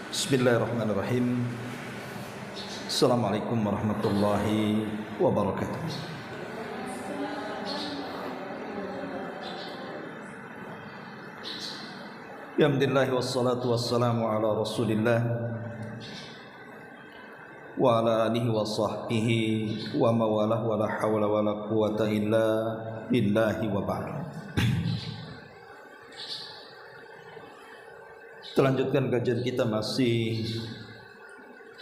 Bismillahirrahmanirrahim. Assalamualaikum warahmatullahi wabarakatuh. Alhamdulillah wassalatu wassalamu ala Rasulillah wa ala alihi wa sahbihi wa mawalah wa la hawla wa la quwata illa billahi wa ba'd. Lanjutkan kajian kita, masih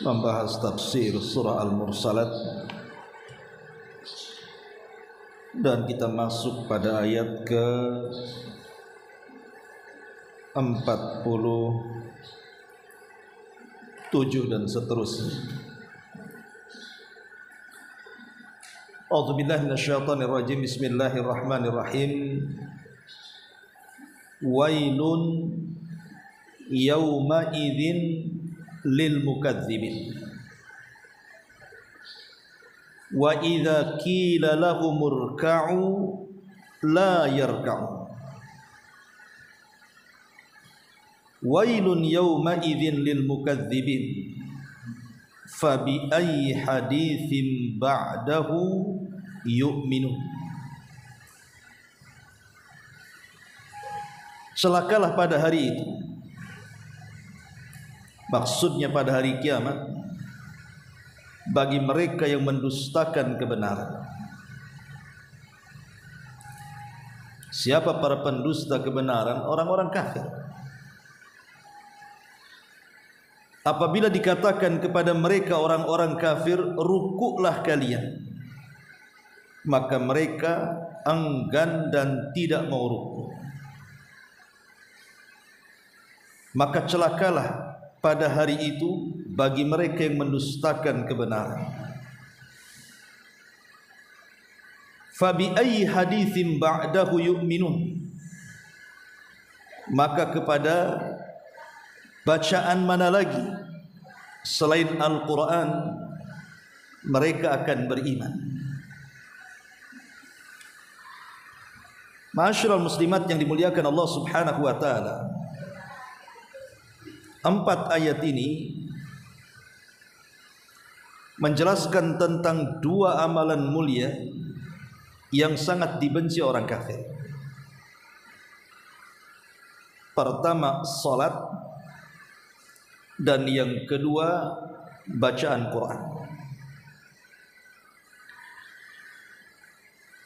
membahas tafsir surah Al-Mursalat, dan kita masuk pada ayat ke 47 dan seterusnya. A'udzubillahi minasyaitonir rajim. Bismillahirrahmanirrahim. Wailun yawma idzin lil mukadzibin wa idza qila lahum irka'u la yarka'u. Wailun yawma idzin lil mukadzibin fa bi ayyi haditsin ba'dahu yu'minun. Celakalah pada hari itu, maksudnya pada hari kiamat, bagi mereka yang mendustakan kebenaran. Siapa para pendusta kebenaran? Orang-orang kafir. Apabila dikatakan kepada mereka orang-orang kafir, rukuklah kalian, maka mereka enggan dan tidak mau rukuk. Maka celakalah pada hari itu bagi mereka yang mendustakan kebenaran. Fabi ayyi haditsin ba'dahu yu'minun. Maka kepada bacaan mana lagi selain Al-Quran mereka akan beriman. Ma'asyiral muslimat yang dimuliakan Allah Subhanahu wa ta'ala, 4 ayat ini menjelaskan tentang 2 amalan mulia yang sangat dibenci orang kafir. Pertama, salat, dan yang kedua, bacaan Quran.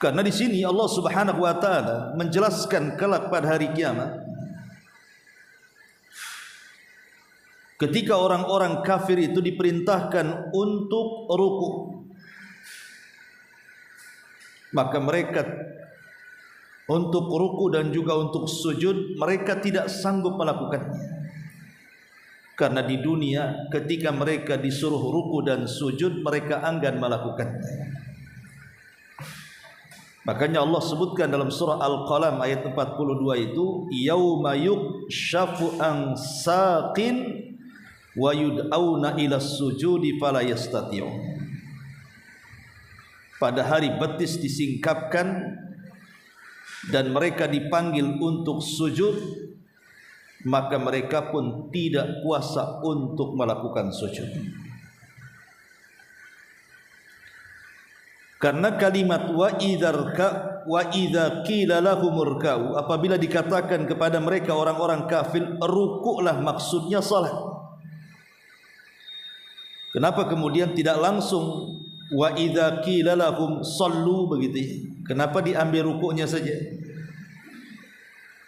Karena di sini Allah Subhanahu wa taala menjelaskan kelak pada hari kiamat, ketika orang-orang kafir itu diperintahkan untuk ruku, maka mereka untuk ruku dan juga untuk sujud mereka tidak sanggup melakukannya. Karena di dunia ketika mereka disuruh ruku dan sujud mereka enggan melakukannya. Makanya Allah sebutkan dalam surah Al-Qalam ayat 42 itu, yauma yukshafu an saqin wa yud'auna ila sujudi fala yastati'un. Pada hari betis disingkapkan dan mereka dipanggil untuk sujud, maka mereka pun tidak kuasa untuk melakukan sujud. Karena kalimat wa idza qila lahum irka'u, apabila dikatakan kepada mereka orang-orang kafir rukuklah, maksudnya salat. Kenapa kemudian tidak langsung wa idza qila lahum sallu begitu? Kenapa diambil rukuknya saja?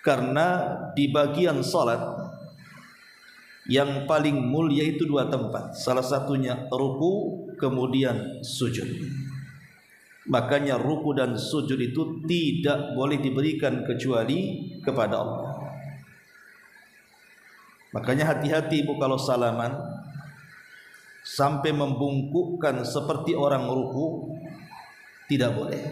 Karena di bagian salat yang paling mulia itu 2 tempat. Salah satunya ruku, kemudian sujud. Makanya ruku dan sujud itu tidak boleh diberikan kecuali kepada Allah. Makanya hati-hati ibu kalau salaman sampai membungkukkan seperti orang ruku, tidak boleh.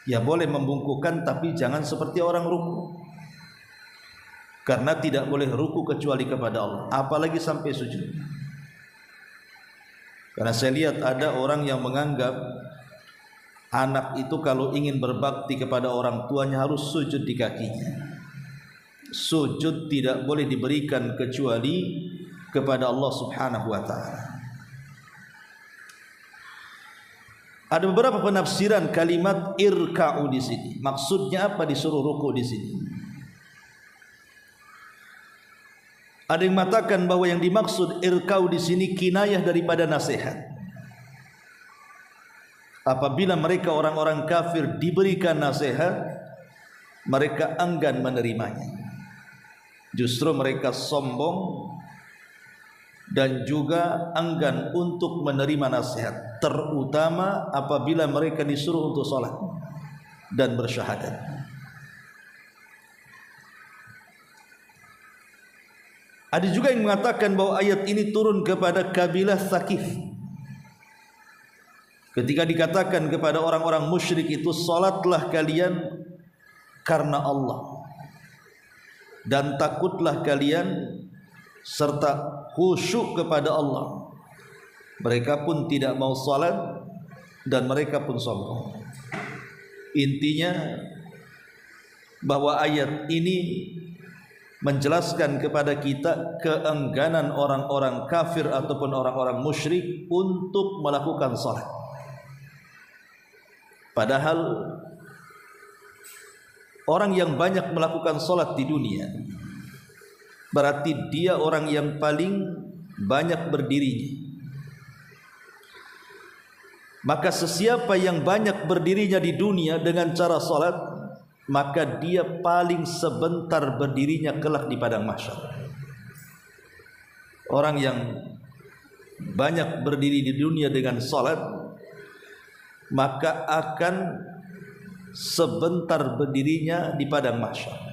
Ya boleh membungkukkan tapi jangan seperti orang ruku. Karena tidak boleh ruku kecuali kepada Allah, apalagi sampai sujud. Karena saya lihat ada orang yang menganggap anak itu kalau ingin berbakti kepada orang tuanya harus sujud di kakinya. sujud tidak boleh diberikan kecuali kepada Allah Subhanahu wa taala. Ada beberapa penafsiran kalimat irka'u di sini. Maksudnya apa disuruh ruku di sini? Ada yang mengatakan bahwa yang dimaksud irka'u di sini kinayah daripada nasihat. Apabila mereka orang-orang kafir diberikan nasihat, mereka enggan menerimanya. Justru mereka sombong dan juga enggan untuk menerima nasihat, terutama apabila mereka disuruh untuk sholat dan bersyahadat. Ada juga yang mengatakan bahwa ayat ini turun kepada kabilah Tsaqif. Ketika dikatakan kepada orang-orang musyrik itu, sholatlah kalian karena Allah dan takutlah kalian serta khusyuk kepada Allah. Mereka pun tidak mau salat dan mereka pun sombong. Intinya bahwa ayat ini menjelaskan kepada kita keengganan orang-orang kafir ataupun orang-orang musyrik untuk melakukan salat. Padahal orang yang banyak melakukan salat di dunia berarti dia orang yang paling banyak berdirinya. Maka sesiapa yang banyak berdirinya di dunia dengan cara salat, maka dia paling sebentar berdirinya kelak di padang mahsyar. Orang yang banyak berdiri di dunia dengan salat, maka akan sebentar berdirinya di padang mahsyar.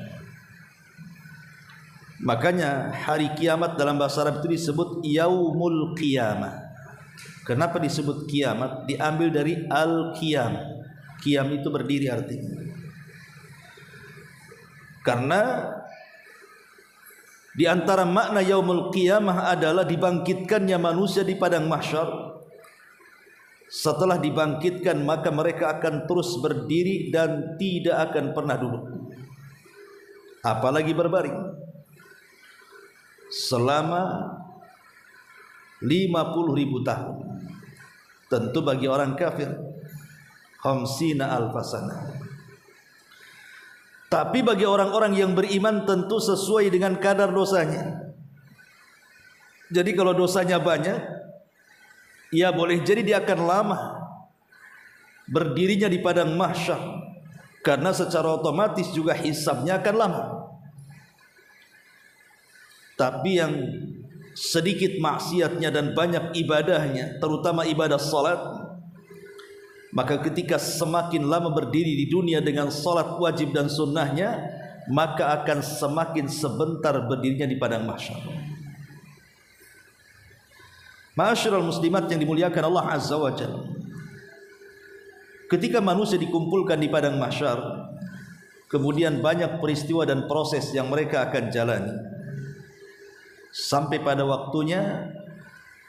Makanya hari kiamat dalam bahasa Arab itu disebut yaumul qiyamah. Kenapa disebut kiamat? Diambil dari al-qiyam. Qiyam itu berdiri artinya. Karena di antara makna yaumul qiyamah adalah dibangkitkannya manusia di padang mahsyar. Setelah dibangkitkan maka mereka akan terus berdiri dan tidak akan pernah duduk, apalagi berbaring, selama 50.000 tahun. Tentu bagi orang kafir khamsina alfasana. Tapi bagi orang-orang yang beriman tentu sesuai dengan kadar dosanya. Jadi kalau dosanya banyak, ya boleh jadi dia akan lama berdirinya di padang mahsyar, karena secara otomatis juga hisabnya akan lama. Tapi yang sedikit maksiatnya dan banyak ibadahnya, terutama ibadah salat, maka ketika semakin lama berdiri di dunia dengan salat wajib dan sunnahnya, maka akan semakin sebentar berdirinya di padang mahsyar. Ma'asyiral muslimat yang dimuliakan Allah Azza wa Jalla, ketika manusia dikumpulkan di padang mahsyar, kemudian banyak peristiwa dan proses yang mereka akan jalani. Sampai pada waktunya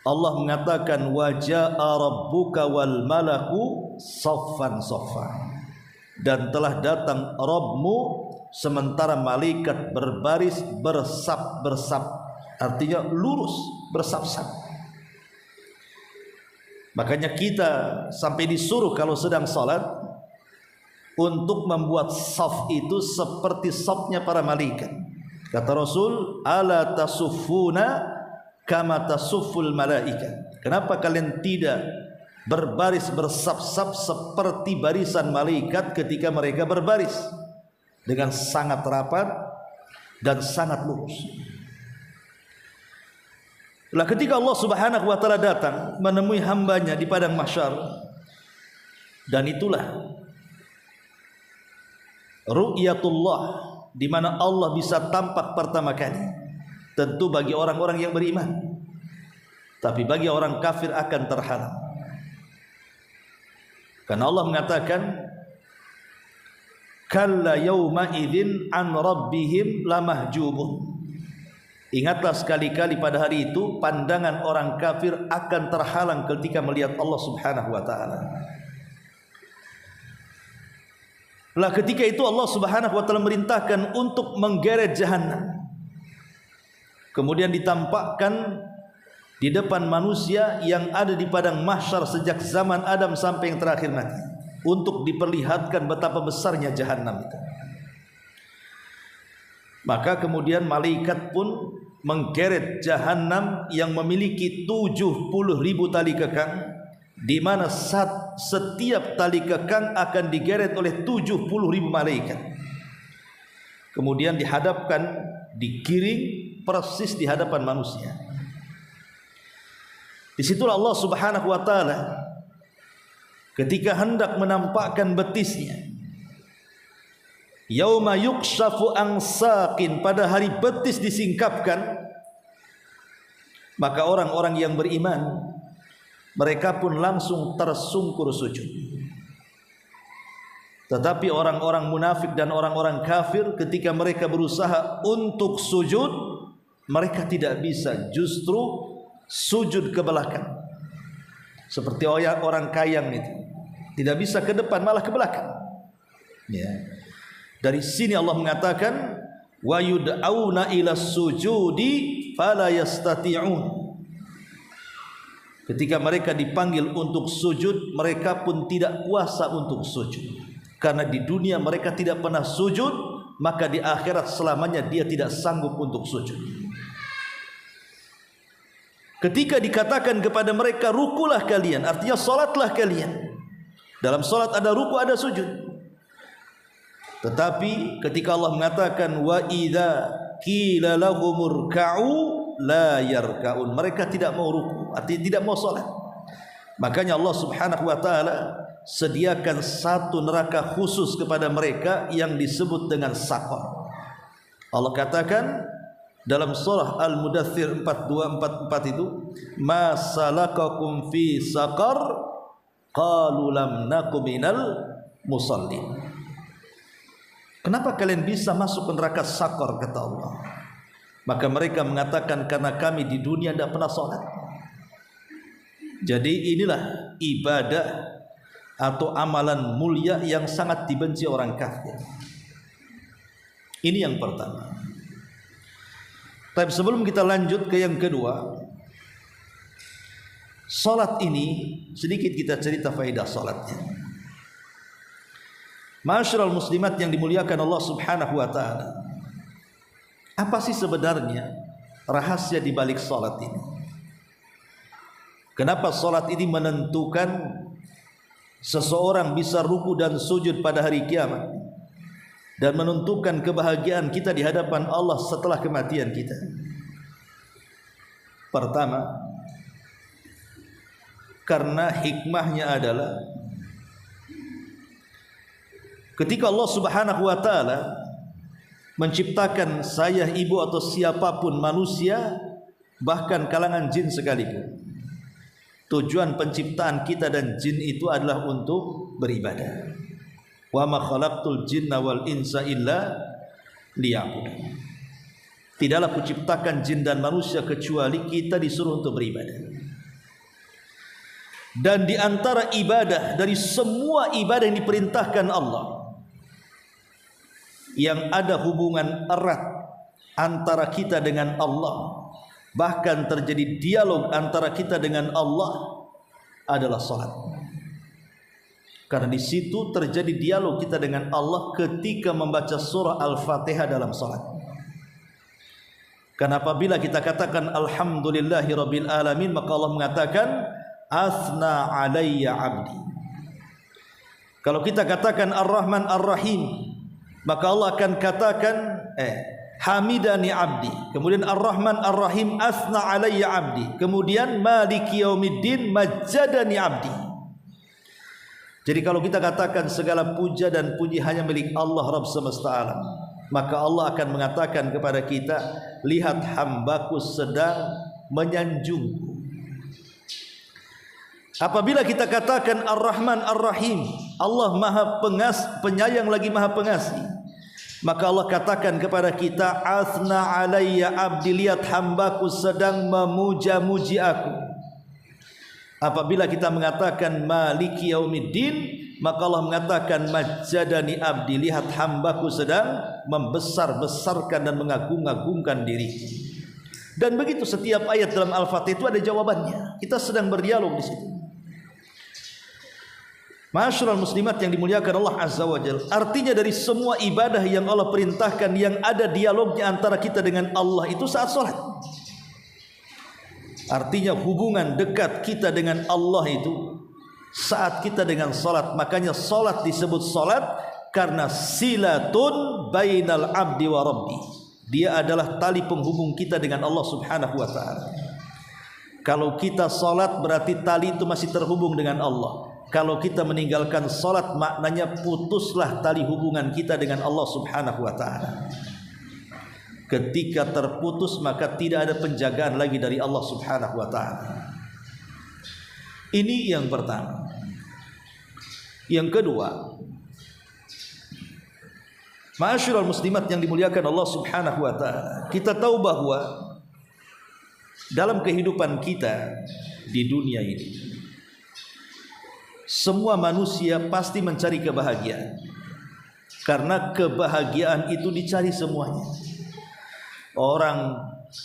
Allah mengatakan waja'a rabbuka wal malaku saffan saffan, dan telah datang Rabbmu sementara malaikat berbaris bersab-bersab, artinya lurus bersab-sab. Makanya kita sampai disuruh kalau sedang salat untuk membuat saf itu seperti safnya para malaikat. Kata Rasul, ala tasuffuna kama tasufful malaika. Kenapa kalian tidak berbaris bersab-sab seperti barisan malaikat ketika mereka berbaris dengan sangat rapat dan sangat lurus? Lah ketika Allah Subhanahu wa taala datang menemui hambanya di padang mahsyar, dan itulah ru'yatullah, di mana Allah bisa tampak pertama kali, tentu bagi orang-orang yang beriman. Tapi bagi orang kafir akan terhalang. Karena Allah mengatakan, kalla yawma idzin an rabbihim lamahjubun. Ingatlah sekali-kali pada hari itu pandangan orang kafir akan terhalang ketika melihat Allah Subhanahu wa taala. Lah ketika itu Allah Subhanahu wa taala merintahkan untuk menggeret jahanam. Kemudian ditampakkan di depan manusia yang ada di padang mahsyar sejak zaman Adam sampai yang terakhir nanti, untuk diperlihatkan betapa besarnya jahanam itu. Maka kemudian malaikat pun menggeret jahanam yang memiliki 70.000 tali kekang, di mana setiap tali kekang akan digeret oleh 70.000 malaikat. Kemudian dihadapkan, digiring persis di hadapan manusia. Disitulah Allah Subhanahu wa taala ketika hendak menampakkan betisnya, yauma yukshafu an saqin, pada hari betis disingkapkan, maka orang-orang yang beriman mereka pun langsung tersungkur sujud. Tetapi orang-orang munafik dan orang-orang kafir ketika mereka berusaha untuk sujud, mereka tidak bisa, justru sujud ke belakang. Seperti orang kayang itu, tidak bisa ke depan, malah ke belakang. Ya. Dari sini Allah mengatakan wa yud'auna ila sujudi fala yastati'un. Ketika mereka dipanggil untuk sujud, mereka pun tidak kuasa untuk sujud. Karena di dunia mereka tidak pernah sujud, maka di akhirat selamanya dia tidak sanggup untuk sujud. Ketika dikatakan kepada mereka rukulah kalian, artinya salatlah kalian. Dalam salat ada ruku, ada sujud. Tetapi ketika Allah mengatakan wa idza qila lahumur ka'u la yarka'un, mereka tidak mau ruku, artinya tidak mau salat. Makanya Allah Subhanahu wa taala sediakan satu neraka khusus kepada mereka yang disebut dengan Saqar. Allah katakan dalam surah Al-Mudaththir 4244 itu, ma salakakum fi saqar qalu lam nakum minal musallin. Kenapa kalian bisa masuk ke neraka Saqar, kata Allah? Maka mereka mengatakan karena kami di dunia tidak pernah sholat. Jadi inilah ibadah atau amalan mulia yang sangat dibenci orang kafir. Ini yang pertama. Tapi sebelum kita lanjut ke yang kedua, salat ini sedikit kita cerita faedah salatnya. Ma'asyiral muslimat yang dimuliakan Allah Subhanahu wa taala, apa sih sebenarnya rahasia di balik salat ini? Kenapa salat ini menentukan seseorang bisa ruku dan sujud pada hari kiamat dan menentukan kebahagiaan kita di hadapan Allah setelah kematian kita? Pertama, karena hikmahnya adalah ketika Allah Subhanahu wa taala menciptakan saya, ibu atau siapapun manusia, bahkan kalangan jin sekalipun, tujuan penciptaan kita dan jin itu adalah untuk beribadah. Wa ma khalaqtul jinna wal insa illa liya'budun. Tidaklah kuciptakan jin dan manusia kecuali kita disuruh untuk beribadah. Dan di antara ibadah, dari semua ibadah yang diperintahkan Allah, yang ada hubungan erat antara kita dengan Allah, bahkan terjadi dialog antara kita dengan Allah, adalah salat. Karena di situ terjadi dialog kita dengan Allah ketika membaca surah Al-Fatihah dalam salat. Karena apabila kita katakan alhamdulillahi rabbil alamin, maka Allah mengatakan asna alayya abdi. Kalau kita katakan ar-Rahman ar-Rahim, maka Allah akan katakan hamidani abdi. Kemudian ar-Rahman ar-Rahim asna alayya abdi. Kemudian maliki yaumiddin majjadani abdi. Jadi kalau kita katakan segala puja dan puji hanya milik Allah Rabb semesta alam, maka Allah akan mengatakan kepada kita, lihat hambaku sedang menyanjungku. Apabila kita katakan ar-Rahman ar-Rahim, Allah maha penyayang lagi maha pengasih, maka Allah katakan kepada kita, asna alayya abdi, lihat hambaku sedang memuja-muji aku. Apabila kita mengatakan maliki yaumiddin, maka Allah mengatakan majjadani abdi, lihat hambaku sedang membesar-besarkan dan mengagung-agungkan diriku. Dan begitu setiap ayat dalam Al-Fatihah itu ada jawabannya. Kita sedang berdialog di situ. Ma'asyiral muslimat yang dimuliakan Allah Azza wa Jalla, artinya dari semua ibadah yang Allah perintahkan yang ada dialognya antara kita dengan Allah itu saat salat. Artinya hubungan dekat kita dengan Allah itu saat kita dengan salat. Makanya salat disebut salat karena silatun bainal abdi wa rabbi. Dia adalah tali penghubung kita dengan Allah Subhanahu wa taala. Kalau kita salat berarti tali itu masih terhubung dengan Allah. Kalau kita meninggalkan salat maknanya putuslah tali hubungan kita dengan Allah Subhanahu wa taala. Ketika terputus maka tidak ada penjagaan lagi dari Allah Subhanahu wa taala. Ini yang pertama. Yang kedua, ma'asyiral muslimat yang dimuliakan Allah Subhanahu wa taala, kita tahu bahwa dalam kehidupan kita di dunia ini semua manusia pasti mencari kebahagiaan. Karena kebahagiaan itu dicari semuanya. Orang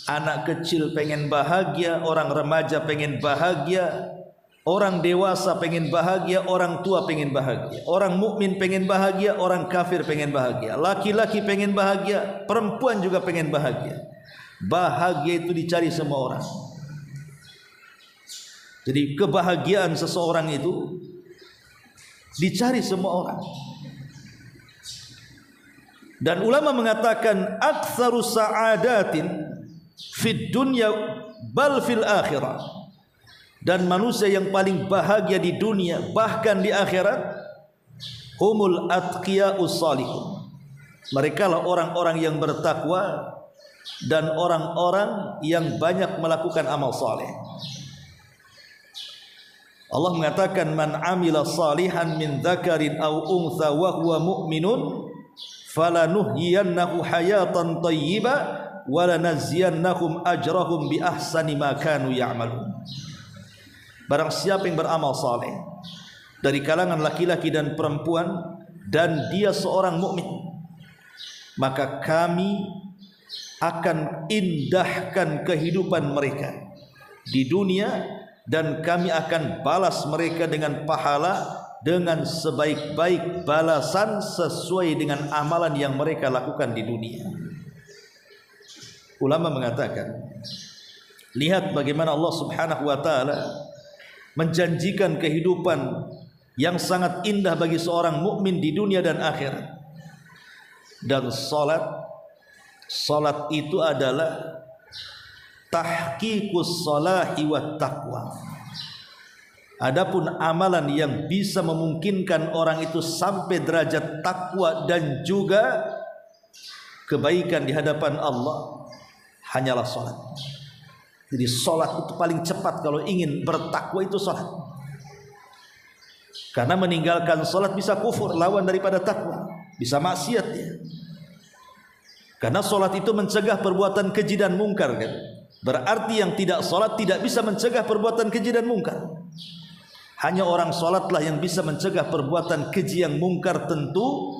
anak kecil pengen bahagia, orang remaja pengen bahagia, orang dewasa pengen bahagia, orang tua pengen bahagia, orang mukmin pengen bahagia, orang kafir pengen bahagia, laki-laki pengen bahagia, perempuan juga pengen bahagia. Bahagia itu dicari semua orang. Jadi kebahagiaan seseorang itu dicari semua orang. Dan ulama mengatakan aktsaru sa'adatin fid dunya bal fil akhirah. Dan manusia yang paling bahagia di dunia bahkan di akhirat humul atqiya'us salihun. Mereka lah orang-orang yang bertakwa dan orang-orang yang banyak melakukan amal saleh. Allah mengatakan man amila salihan min dzakarin aw untha wa huwa mu'minun falanuhyiyannahu hayatan thayyibah wa lanaziyannahum ajrahum bi ahsani ma kanu ya'malun. Barang siapa yang beramal saleh dari kalangan laki-laki dan perempuan dan dia seorang mukmin, maka kami akan indahkan kehidupan mereka di dunia dan kami akan balas mereka dengan pahala dengan sebaik-baik balasan sesuai dengan amalan yang mereka lakukan di dunia. Ulama mengatakan, lihat bagaimana Allah Subhanahu wa taala menjanjikan kehidupan yang sangat indah bagi seorang mukmin di dunia dan akhirat. Dan salat itu adalah tahqiqus salahi wat taqwa. Adapun amalan yang bisa memungkinkan orang itu sampai derajat takwa dan juga kebaikan di hadapan Allah hanyalah salat. Jadi salat itu paling cepat kalau ingin bertakwa itu salat. Karena meninggalkan salat bisa kufur, lawan daripada takwa, bisa maksiat ya. Karena salat itu mencegah perbuatan keji dan mungkar kan. Berarti yang tidak salat tidak bisa mencegah perbuatan keji dan mungkar. Hanya orang salatlah yang bisa mencegah perbuatan keji yang mungkar, tentu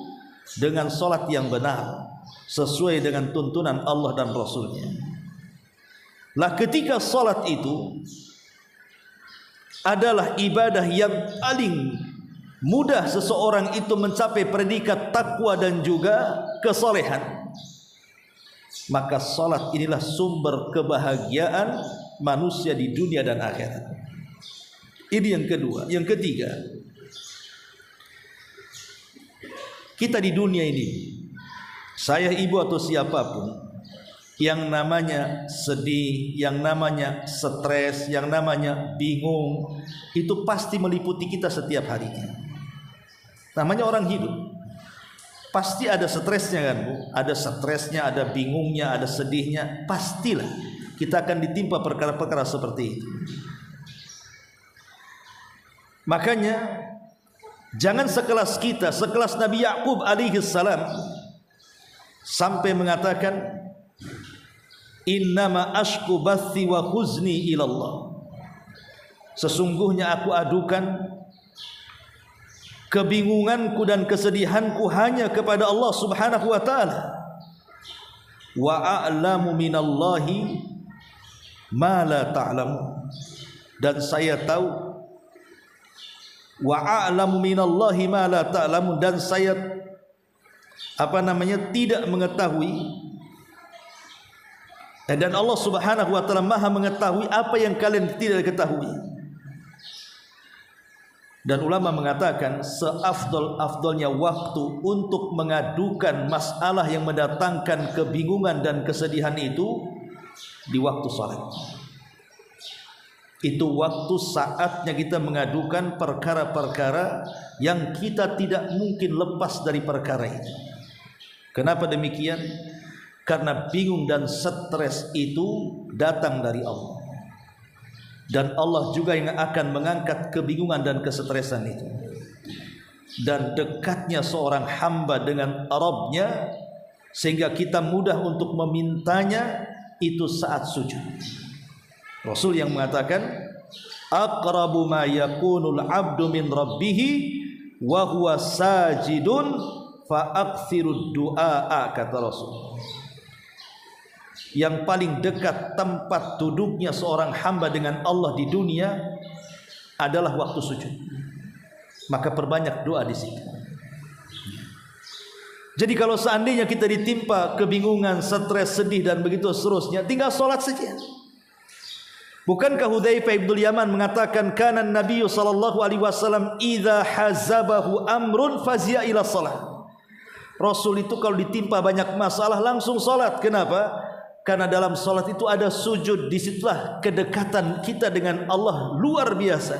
dengan salat yang benar sesuai dengan tuntunan Allah dan Rasulnya. Lah ketika salat itu adalah ibadah yang paling mudah seseorang itu mencapai predikat takwa dan juga kesolehan, maka salat inilah sumber kebahagiaan manusia di dunia dan akhirat. Ini yang kedua. Yang ketiga, kita di dunia ini, saya, ibu atau siapapun, yang namanya sedih, yang namanya stres, yang namanya bingung, itu pasti meliputi kita setiap harinya. Namanya orang hidup, pasti ada stresnya kan Bu? Ada stresnya, ada bingungnya, ada sedihnya. Pastilah kita akan ditimpa perkara-perkara seperti itu. Makanya jangan sekelas kita, sekelas Nabi Ya'qub alaihi salam sampai mengatakan innama ashku bathi wa huzni ilallah. Sesungguhnya aku adukan kebingunganku dan kesedihanku hanya kepada Allah Subhanahu wa taala. Wa a'lamu minallahi ma la ta'lamun. Dan saya tahu, wa a'lamu minallahi ma la ta'lamun, dan saya tidak mengetahui, dan Allah Subhanahu wa taala Maha mengetahui apa yang kalian tidak ketahui. Dan ulama mengatakan seafdol-afdolnya waktu untuk mengadukan masalah yang mendatangkan kebingungan dan kesedihan itu di waktu salat. Itu waktu saatnya kita mengadukan perkara-perkara yang kita tidak mungkin lepas dari perkara itu. Kenapa demikian? Karena bingung dan stres itu datang dari Allah, dan Allah juga yang akan mengangkat kebingungan dan kesetresan itu. Dan dekatnya seorang hamba dengan Rabbnya sehingga kita mudah untuk memintanya itu saat sujud. Rasul yang mengatakan, aqrabu ma yakunul abdu min rabbihi wa huwa sajidun fa aktsirud du'a, kata Rasul. Yang paling dekat tempat duduknya seorang hamba dengan Allah di dunia adalah waktu sujud. Maka perbanyak doa di situ. Jadi kalau seandainya kita ditimpa kebingungan, stres, sedih dan begitu seterusnya, tinggal sholat saja. Bukankah Hudzaifah ibn Yaman mengatakan, kana Nabi sallallahu alaihi wasallam idza hazabahu amrun fazi'a ila shalah. Rasul itu kalau ditimpa banyak masalah langsung sholat. Kenapa? Karena dalam sholat itu ada sujud. Disitulah kedekatan kita dengan Allah luar biasa.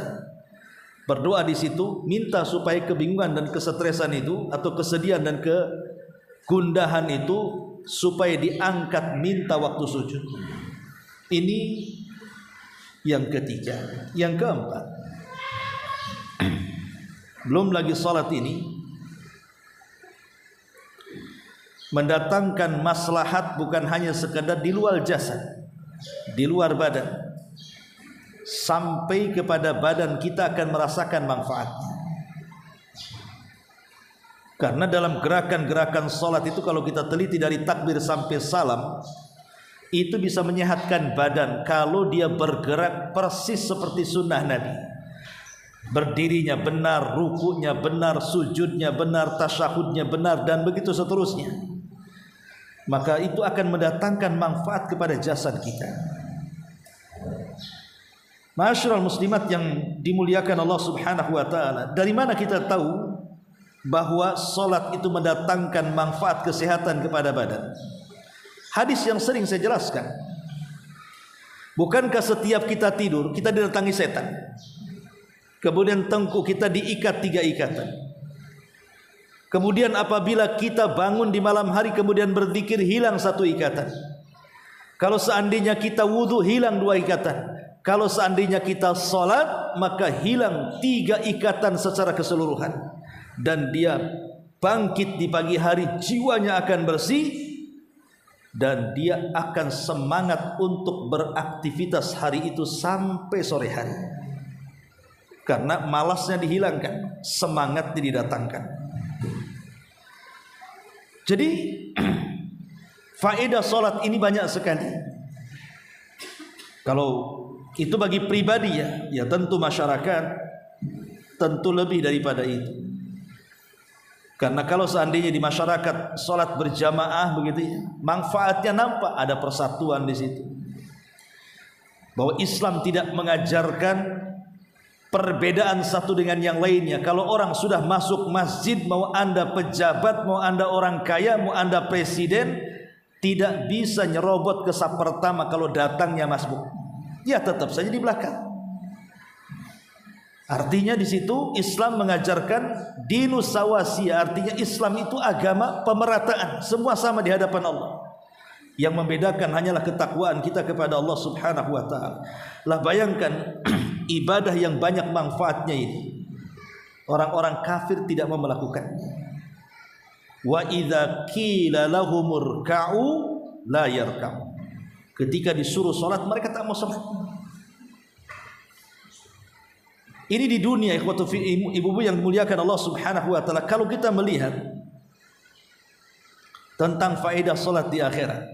Berdoa di situ, minta supaya kebingungan dan kesetresan itu atau kesedihan dan kegundahan itu supaya diangkat, minta waktu sujud. Ini yang ketiga. Yang keempat, belum lagi sholat ini mendatangkan maslahat bukan hanya sekedar di luar jasad, di luar badan, sampai kepada badan kita akan merasakan manfaatnya. Karena dalam gerakan-gerakan sholat itu kalau kita teliti dari takbir sampai salam, itu bisa menyehatkan badan kalau dia bergerak persis seperti sunnah Nabi. Berdirinya benar, rukunya benar, sujudnya benar, tasyahudnya benar, dan begitu seterusnya. Maka itu akan mendatangkan manfaat kepada jasad kita. Ma'asyiral muslimat yang dimuliakan Allah Subhanahu wa taala, dari mana kita tahu bahwa salat itu mendatangkan manfaat kesehatan kepada badan? Hadis yang sering saya jelaskan. Bukankah setiap kita tidur kita didatangi setan? Kemudian tengkuk kita diikat 3 ikatan. Kemudian apabila kita bangun di malam hari kemudian berzikir, hilang 1 ikatan. Kalau seandainya kita wudhu, hilang 2 ikatan. Kalau seandainya kita sholat, maka hilang 3 ikatan secara keseluruhan. Dan dia bangkit di pagi hari, jiwanya akan bersih, dan dia akan semangat untuk beraktivitas hari itu sampai sore hari. Karena malasnya dihilangkan, semangatnya didatangkan. Jadi faedah salat ini banyak sekali. Kalau itu bagi pribadi ya tentu masyarakat tentu lebih daripada itu. Karena kalau seandainya di masyarakat salat berjamaah begitu ya, manfaatnya nampak, ada persatuan di situ. Bahwa Islam tidak mengajarkan perbedaan satu dengan yang lainnya. Kalau orang sudah masuk masjid, mau anda pejabat, mau anda orang kaya, mau anda presiden, tidak bisa nyerobot ke saf pertama kalau datangnya masbuk. Ya tetap saja di belakang. Artinya di situ Islam mengajarkan dinus sawasiyah, artinya Islam itu agama pemerataan, semua sama di hadapan Allah. Yang membedakan hanyalah ketakwaan kita kepada Allah Subhanahu wa taala. Lah bayangkan ibadah yang banyak manfaatnya ini, orang-orang kafir tidak mau melakukannya. Wa idza qila lahumur ka'u la yarka'u. Ketika disuruh salat mereka tak mau salat. Ini di dunia, ikhwatu fi ibu-ibu yang dimuliakan Allah Subhanahu wa taala. Kalau kita melihat tentang faedah salat di akhirat,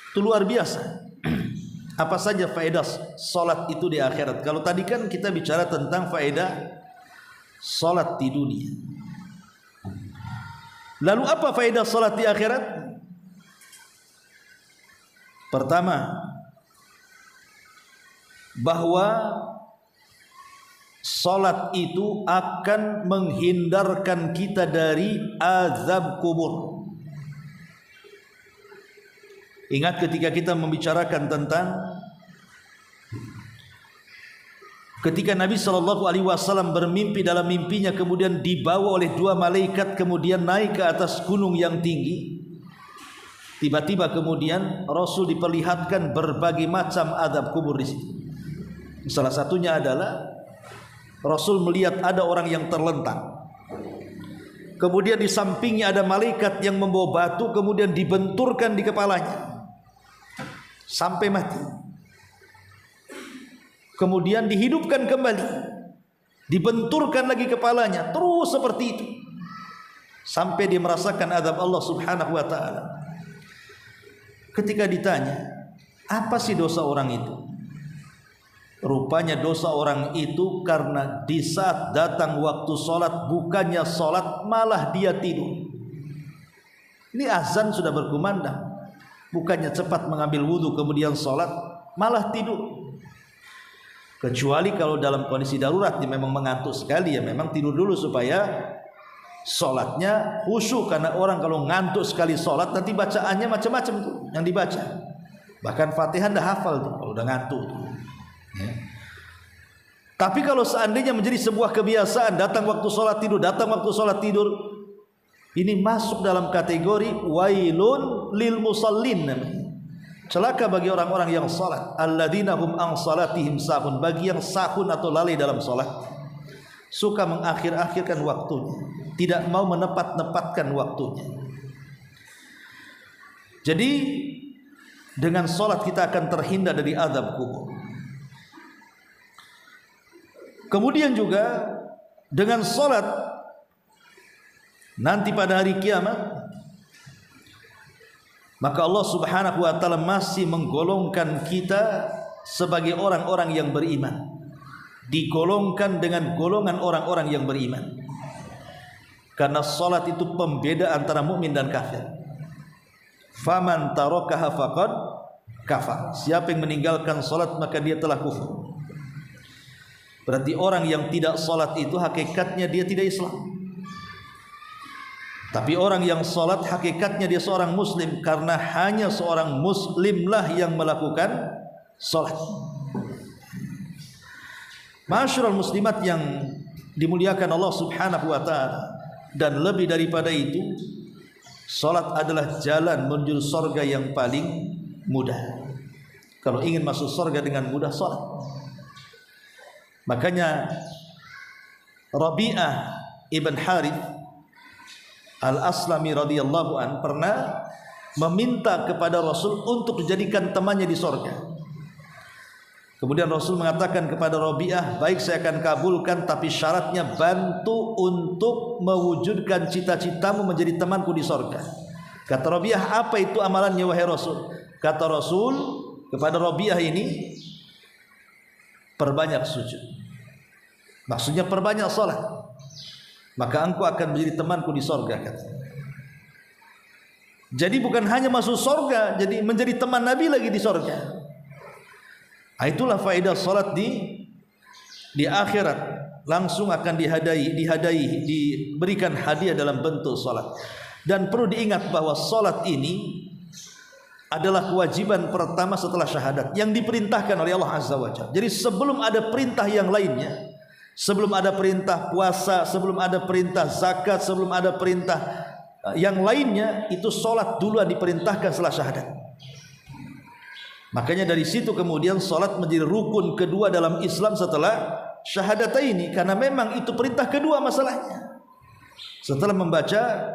itu luar biasa. Apa saja faedah salat itu di akhirat? Kalau tadi kan kita bicara tentang faedah salat di dunia. Lalu apa faedah salat di akhirat? Pertama, bahwa salat itu akan menghindarkan kita dari azab kubur. Ingat ketika kita membicarakan tentang ketika Nabi SAW bermimpi, dalam mimpinya kemudian dibawa oleh dua malaikat kemudian naik ke atas gunung yang tinggi. Tiba-tiba kemudian Rasul diperlihatkan berbagai macam azab kubur di situ. Salah satunya adalah Rasul melihat ada orang yang terlentang. Kemudian di sampingnya ada malaikat yang membawa batu kemudian dibenturkan di kepalanya sampai mati. Kemudian dihidupkan kembali, dibenturkan lagi kepalanya, terus seperti itu sampai dia merasakan azab Allah Subhanahu wa taala. Ketika ditanya, apa sih dosa orang itu? Rupanya dosa orang itu karena di saat datang waktu sholat, bukannya sholat malah dia tidur. Ini azan sudah berkumandang, bukannya cepat mengambil wudhu kemudian sholat, malah tidur. Kecuali kalau dalam kondisi darurat, dia memang mengantuk sekali, ya memang tidur dulu supaya sholatnya khusyuk. Karena orang kalau ngantuk sekali sholat, nanti bacaannya macam-macam tuh yang dibaca. Bahkan Fatihah dah hafal tuh kalau udah ngantuk tuh. Ya. Tapi kalau seandainya menjadi sebuah kebiasaan, datang waktu sholat tidur, datang waktu sholat tidur, ini masuk dalam kategori wailun lil musallin. Celaka bagi orang-orang yang sholat, alladzina hum an salatihim sahun, bagi yang sahun atau lalai dalam sholat, suka mengakhir-akhirkan waktunya, tidak mau menepat-nepatkan waktunya. Jadi dengan sholat kita akan terhindar dari azab kubur. Kemudian juga dengan salat nanti pada hari kiamat, maka Allah Subhanahu wa taala masih menggolongkan kita sebagai orang-orang yang beriman, digolongkan dengan golongan orang-orang yang beriman. Karena salat itu pembeda antara mukmin dan kafir. Faman tarakaha faqad kafar. Siapa yang meninggalkan salat maka dia telah kufur. Berarti orang yang tidak salat itu hakikatnya dia tidak Islam. Tapi orang yang salat hakikatnya dia seorang muslim, karena hanya seorang muslimlah yang melakukan salat. Ma'asyiral muslimat yang dimuliakan Allah Subhanahu wa taala, dan lebih daripada itu, salat adalah jalan menuju surga yang paling mudah. Kalau ingin masuk surga dengan mudah, salat. Makanya Rabi'ah ibn Harith Al-Aslami radhiyallahu an pernah meminta kepada Rasul untuk dijadikan temannya di surga. Kemudian Rasul mengatakan kepada Rabi'ah, baik, saya akan kabulkan, tapi syaratnya bantu untuk mewujudkan cita-citamu menjadi temanku di surga. Kata Rabi'ah, apa itu amalannya wahai Rasul? Kata Rasul kepada Rabi'ah ini, perbanyak sujud. Maksudnya perbanyak salat, maka engkau akan menjadi temanku di sorga. Jadi bukan hanya masuk sorga, jadi menjadi teman Nabi lagi di sorga. Itulah faedah salat di akhirat. Langsung akan diberikan hadiah dalam bentuk salat. Dan perlu diingat bahwa salat ini adalah kewajiban pertama setelah syahadat yang diperintahkan oleh Allah Azza wa Jalla. Jadi sebelum ada perintah yang lainnya, sebelum ada perintah puasa, sebelum ada perintah zakat, sebelum ada perintah yang lainnya, itu sholat dulu diperintahkan setelah syahadat. Makanya dari situ kemudian sholat menjadi rukun kedua dalam Islam setelah syahadataini, karena memang itu perintah kedua masalahnya. Setelah membaca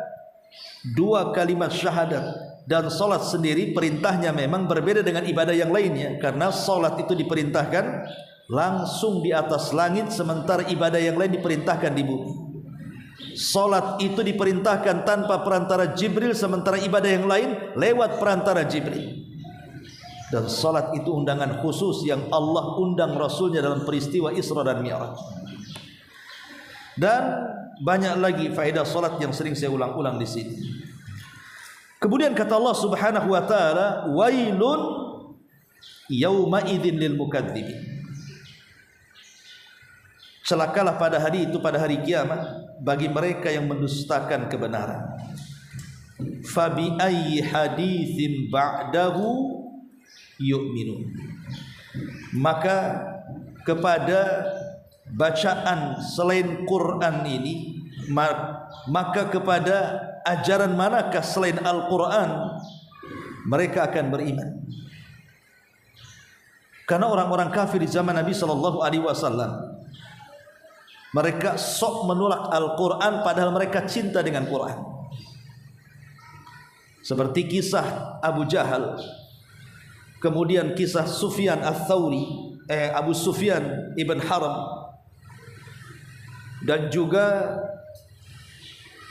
dua kalimat syahadat dan sholat sendiri, perintahnya memang berbeda dengan ibadah yang lainnya, karena sholat itu diperintahkan langsung di atas langit, sementara ibadah yang lain diperintahkan di bumi. Salat itu diperintahkan tanpa perantara Jibril, sementara ibadah yang lain lewat perantara Jibril. Dan salat itu undangan khusus yang Allah undang Rasulnya dalam peristiwa Isra dan Mi'raj. Dan banyak lagi faedah salat yang sering saya ulang-ulang di sini. Kemudian kata Allah Subhanahu wa taala, wailun yauma idzin lil mukadzibin. Celakalah pada hari itu, pada hari kiamat, bagi mereka yang mendustakan kebenaran. Fabi ayyi haditsin ba'dahu yu'minun. Maka kepada bacaan selain Quran ini, maka kepada ajaran manakah selain Al-Quran mereka akan beriman? Karena orang-orang kafir di zaman Nabi SAW, mereka sok menolak Al-Quran padahal mereka cinta dengan Quran. Seperti kisah Abu Jahal, kemudian kisah Sufyan Ats-Tsauri, Abu Sufyan ibn Haram, dan juga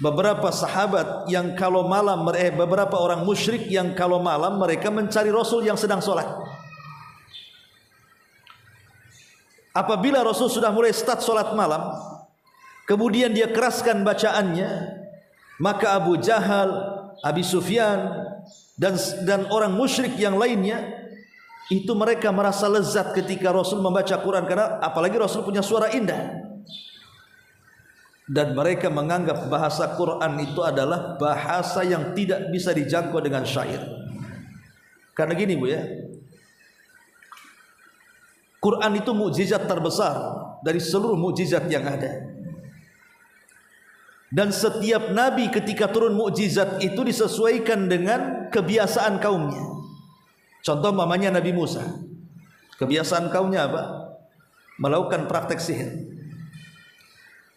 beberapa sahabat yang kalau malam, beberapa orang musyrik yang kalau malam mereka mencari Rasul yang sedang sholat. Apabila Rasul sudah mulai start sholat malam, kemudian dia keraskan bacaannya, maka Abu Jahal, Abi Sufyan, dan orang musyrik yang lainnya, itu mereka merasa lezat ketika Rasul membaca Quran, karena apalagi Rasul punya suara indah. Dan mereka menganggap bahasa Quran itu adalah bahasa yang tidak bisa dijangkau dengan syair. Karena gini Bu ya, Quran itu mukjizat terbesar dari seluruh mukjizat yang ada. Dan setiap nabi ketika turun mukjizat itu disesuaikan dengan kebiasaan kaumnya. Contoh mamanya Nabi Musa, kebiasaan kaumnya apa? Melakukan praktek sihir.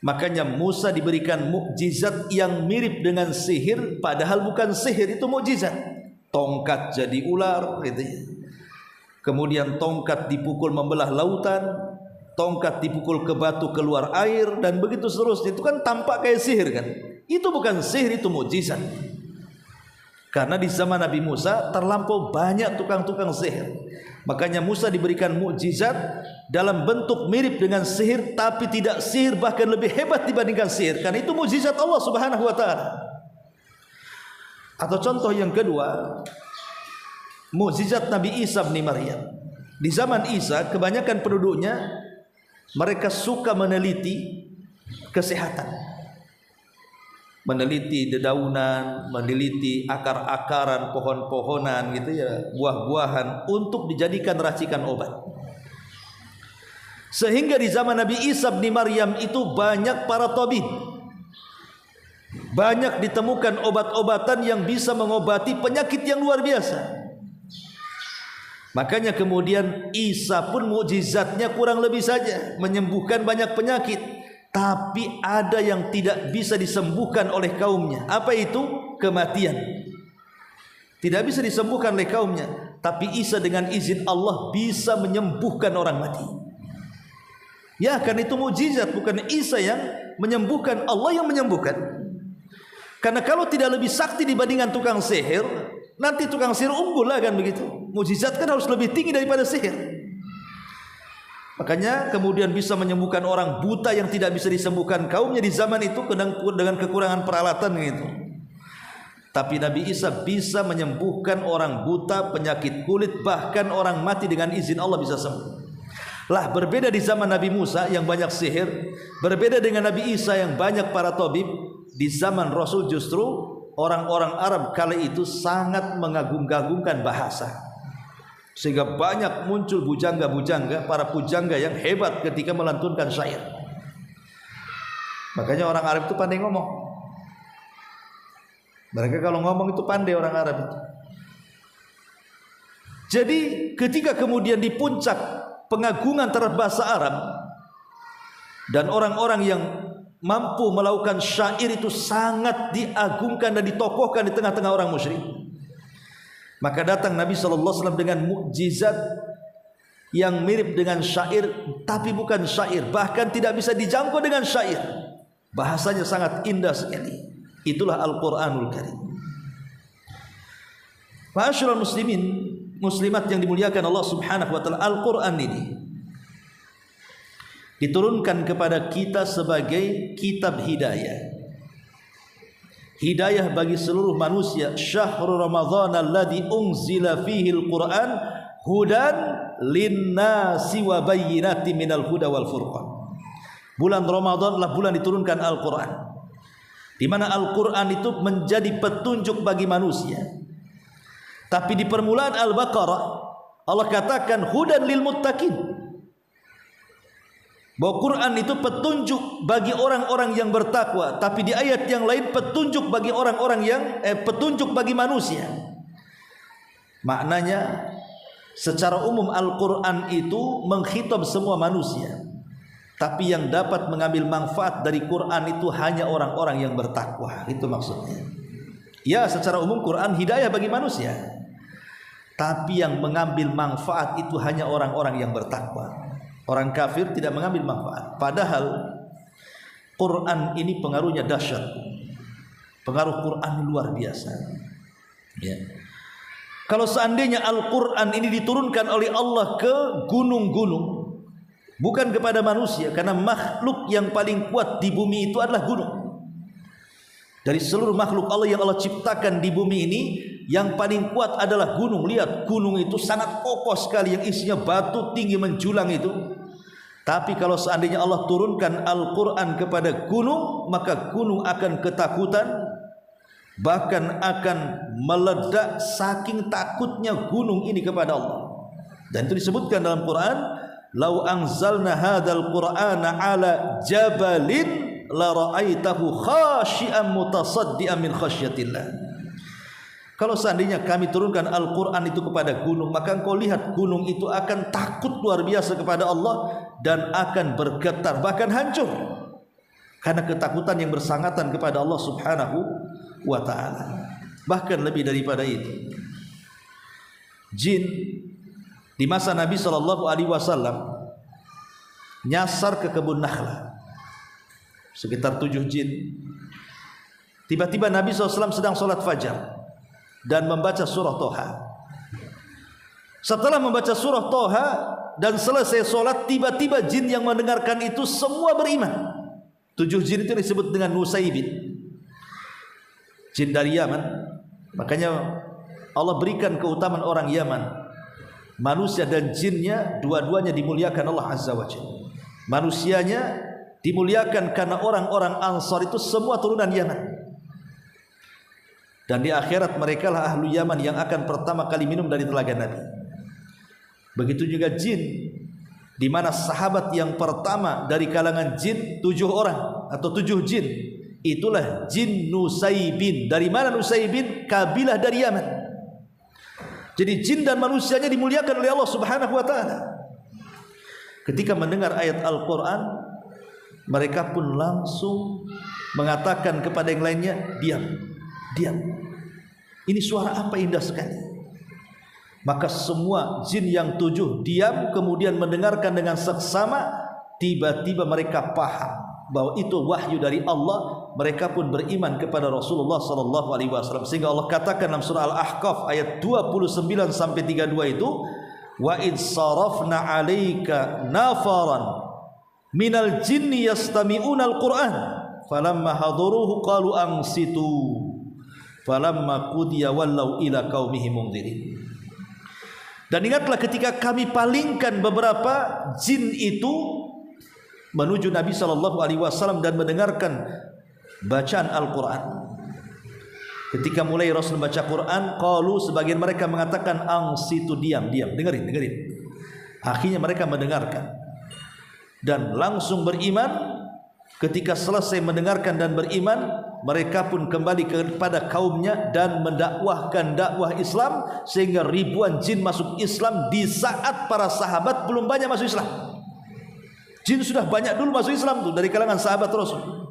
Makanya Musa diberikan mukjizat yang mirip dengan sihir, padahal bukan sihir, itu mukjizat. Tongkat jadi ular gitu ya. Kemudian tongkat dipukul membelah lautan, tongkat dipukul ke batu keluar air, dan begitu seterusnya. Itu kan tampak kayak sihir kan? Itu bukan sihir, itu mukjizat. Karena di zaman Nabi Musa terlampau banyak tukang-tukang sihir. Makanya Musa diberikan mukjizat dalam bentuk mirip dengan sihir, tapi tidak sihir, bahkan lebih hebat dibandingkan sihir. Karena itu mukjizat Allah Subhanahu wa taala. Atau contoh yang kedua, mukjizat Nabi Isa bin Maryam. Di zaman Isa kebanyakan penduduknya mereka suka meneliti kesehatan, meneliti dedaunan, meneliti akar-akaran pohon-pohonan gitu ya, buah-buahan untuk dijadikan racikan obat. Sehingga di zaman Nabi Isa bin Maryam itu banyak para tabib, banyak ditemukan obat-obatan yang bisa mengobati penyakit yang luar biasa. Makanya kemudian Isa pun mukjizatnya kurang lebih saja, menyembuhkan banyak penyakit, tapi ada yang tidak bisa disembuhkan oleh kaumnya. Apa itu? Kematian. Tidak bisa disembuhkan oleh kaumnya, tapi Isa dengan izin Allah bisa menyembuhkan orang mati. Ya, kan itu mukjizat, bukan Isa yang menyembuhkan, Allah yang menyembuhkan. Karena kalau tidak lebih sakti dibandingkan tukang sihir, nanti tukang sihir unggul lah kan begitu. Mukjizat kan harus lebih tinggi daripada sihir. Makanya kemudian bisa menyembuhkan orang buta yang tidak bisa disembuhkan kaumnya di zaman itu dengan kekurangan peralatan gitu. Tapi Nabi Isa bisa menyembuhkan orang buta, penyakit kulit, bahkan orang mati dengan izin Allah bisa sembuh. Lah berbeda di zaman Nabi Musa yang banyak sihir, berbeda dengan Nabi Isa yang banyak para tabib. Di zaman Rasul justru orang-orang Arab kala itu sangat mengagung-agungkan bahasa, sehingga banyak muncul bujangga-bujangga, para pujangga yang hebat ketika melantunkan syair. Makanya orang Arab itu pandai ngomong. Mereka kalau ngomong itu pandai orang Arab itu. Jadi ketika kemudian di puncak pengagungan terhadap bahasa Arab, dan orang-orang yang mampu melakukan syair itu sangat diagungkan dan ditokohkan di tengah-tengah orang musyrik, maka datang Nabi SAW dengan mukjizat yang mirip dengan syair tapi bukan syair, bahkan tidak bisa dijangkau dengan syair. Bahasanya sangat indah sekali. Itulah Al-Qur'anul Karim. Ma'asyiral muslimin, muslimat yang dimuliakan Allah Subhanahu wa taala, Al-Qur'an ini diturunkan kepada kita sebagai kitab hidayah. Hidayah bagi seluruh manusia. Syahrul Ramadhan alladzi unzila fihi al-Qur'an hudan linnasi wa bayyinatin minal huda wal furqan. Bulan Ramadan adalah bulan diturunkan Al-Qur'an, di mana Al-Qur'an itu menjadi petunjuk bagi manusia. Tapi di permulaan Al-Baqarah Allah katakan hudan lil muttaqin, bahwa Quran itu petunjuk bagi orang-orang yang bertakwa. Tapi di ayat yang lain petunjuk bagi orang-orang yang petunjuk bagi manusia. Maknanya secara umum Al-Quran itu mengkhitab semua manusia, tapi yang dapat mengambil manfaat dari Quran itu hanya orang-orang yang bertakwa. Itu maksudnya. Ya, secara umum Quran hidayah bagi manusia, tapi yang mengambil manfaat itu hanya orang-orang yang bertakwa. Orang kafir tidak mengambil manfaat. Padahal Quran ini pengaruhnya dahsyat. Pengaruh Quran luar biasa. Ya. Kalau seandainya Al-Quran ini diturunkan oleh Allah ke gunung-gunung, bukan kepada manusia, karena makhluk yang paling kuat di bumi itu adalah gunung. Dari seluruh makhluk Allah yang Allah ciptakan di bumi ini, yang paling kuat adalah gunung. Lihat, gunung itu sangat kokoh sekali, yang isinya batu tinggi menjulang itu. Tapi kalau seandainya Allah turunkan Al-Quran kepada gunung, maka gunung akan ketakutan, bahkan akan meledak saking takutnya gunung ini kepada Allah. Dan itu disebutkan dalam Quran, "Lau anzalna hadzal Qur'ana 'ala jabalin la ra'aitahu khashi'an mutasaddian min khasyatillah." Kalau seandainya kami turunkan Al-Quran itu kepada gunung, maka engkau lihat gunung itu akan takut luar biasa kepada Allah dan akan bergetar, bahkan hancur, karena ketakutan yang bersangatan kepada Allah Subhanahu wa ta'ala. Bahkan lebih daripada itu, jin di masa Nabi SAW nyasar ke kebun nakhla, sekitar 7 jin. Tiba-tiba Nabi SAW sedang sholat fajar dan membaca surah Toha. Setelah membaca surah Toha dan selesai sholat, tiba-tiba jin yang mendengarkan itu semua beriman. 7 jin itu disebut dengan Nusaybin, jin dari Yaman. Makanya Allah berikan keutamaan orang Yaman. Manusia dan jinnya dua-duanya dimuliakan Allah Azza wa Jalla. Manusianya dimuliakan karena orang-orang Ansar itu semua turunan Yaman. Dan di akhirat mereka lah ahlu Yaman yang akan pertama kali minum dari telaga Nabi. Begitu juga jin, di mana sahabat yang pertama dari kalangan jin 7 orang atau 7 jin, itulah jin Nusaybin. Dari mana Nusaybin? Kabilah dari Yaman. Jadi jin dan manusianya dimuliakan oleh Allah Subhanahu wa ta'ala. Ketika mendengar ayat Al-Quran, mereka pun langsung mengatakan kepada yang lainnya, diam, diam. Ini suara apa indah sekali. Maka semua jin yang 7 diam, kemudian mendengarkan dengan seksama. Tiba-tiba mereka paham bahwa itu wahyu dari Allah. Mereka pun beriman kepada Rasulullah SAW. Sehingga Allah katakan dalam surah Al-Ahqaf ayat 29 sampai 32 itu, wa id sarafna 'alaika nafaran minal jinni yastami'una al-Qur'an falamma hadaruhu qalu ansitu falamma qudiya wallau ila qaumihim mundzirin. Dan ingatlah ketika kami palingkan beberapa jin itu menuju Nabi SAW dan mendengarkan bacaan Al-Quran. Ketika mulai Rasul baca Quran, qalu, sebagian mereka mengatakan ansitu, diam, diam, dengerin, dengerin. Akhirnya mereka mendengarkan dan langsung beriman. Ketika selesai mendengarkan dan beriman, mereka pun kembali kepada kaumnya dan mendakwahkan dakwah Islam, sehingga ribuan jin masuk Islam di saat para sahabat belum banyak masuk Islam. Jin sudah banyak dulu masuk Islam tuh dari kalangan sahabat Rasul.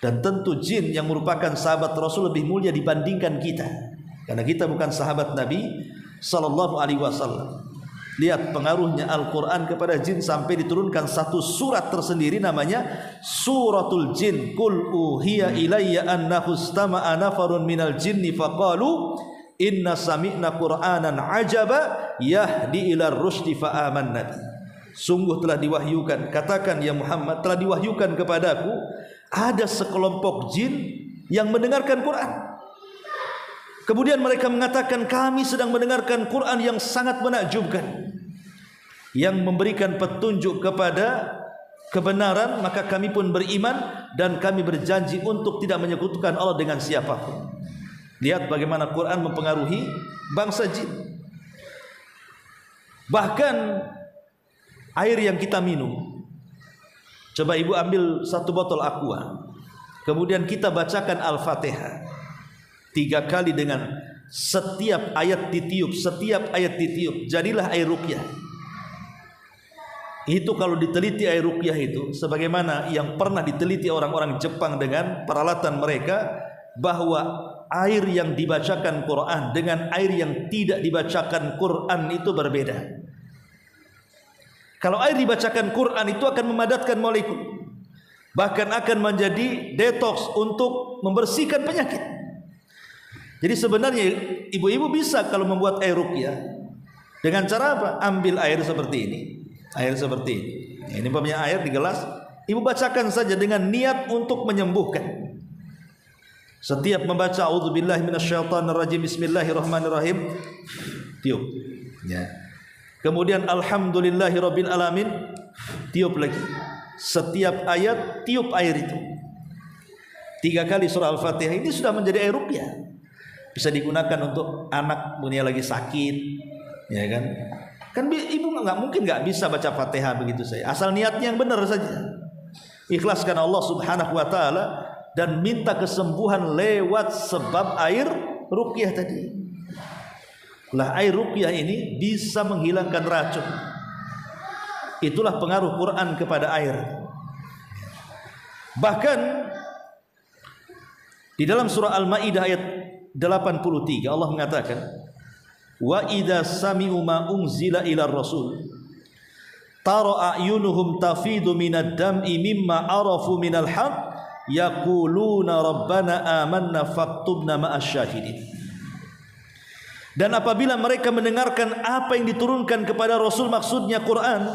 Dan tentu jin yang merupakan sahabat Rasul lebih mulia dibandingkan kita, karena kita bukan sahabat Nabi sallallahu alaihi wasallam. Lihat pengaruhnya Al-Quran kepada jin sampai diturunkan satu surat tersendiri namanya Suratul Jin. Qul uhiya ilayya annahu istama'a nafarun minal jinni faqalu inna sami'na qur'anan ajaba yahdi ila rusydi fa amanna. Sungguh telah diwahyukan, katakan ya Muhammad, telah diwahyukan kepadaku ada sekelompok jin yang mendengarkan Quran. Kemudian mereka mengatakan kami sedang mendengarkan Quran yang sangat menakjubkan, yang memberikan petunjuk kepada kebenaran, maka kami pun beriman dan kami berjanji untuk tidak menyekutukan Allah dengan siapapun. Lihat bagaimana Quran mempengaruhi bangsa jin. Bahkan air yang kita minum, coba ibu ambil satu botol aqua, kemudian kita bacakan Al-Fatihah 3 kali dengan setiap ayat ditiup, jadilah air ruqyah. Itu kalau diteliti air ruqyah itu sebagaimana yang pernah diteliti orang-orang Jepang dengan peralatan mereka, bahwa air yang dibacakan Quran dengan air yang tidak dibacakan Quran itu berbeda. Kalau air dibacakan Quran itu akan memadatkan molekul, bahkan akan menjadi detox untuk membersihkan penyakit. Jadi sebenarnya ibu-ibu bisa kalau membuat air ruqyah dengan cara apa? Ambil air seperti ini, air seperti ini. Ini punya air di gelas, ibu bacakan saja dengan niat untuk menyembuhkan. Setiap membaca auzubillahi minasyaitonirrajim, bismillahirrahmanirrahim, tiup. Ya. Kemudian alhamdulillahirabbil alamin, tiup lagi. Setiap ayat tiup air itu. 3 kali surah Al-Fatihah ini sudah menjadi air ruqyah. Bisa digunakan untuk anak punya lagi sakit, ya kan? Kan ibu nggak mungkin nggak bisa baca Fatihah begitu saja. Asal niatnya yang benar saja. Ikhlaskan Allah Subhanahu wa taala dan minta kesembuhan lewat sebab air ruqyah tadi. Lah air ruqyah ini bisa menghilangkan racun. Itulah pengaruh Quran kepada air. Bahkan di dalam surah Al-Maidah ayat 83 Allah mengatakan, wa idza sami'u ma unzila ila rasul tara a'yunuhum tafidu minad dam'i mimma arafu minal haqq yaquluna rabbana amanna faktubna ma'asy syahidin. Dan apabila mereka mendengarkan apa yang diturunkan kepada Rasul, maksudnya Quran,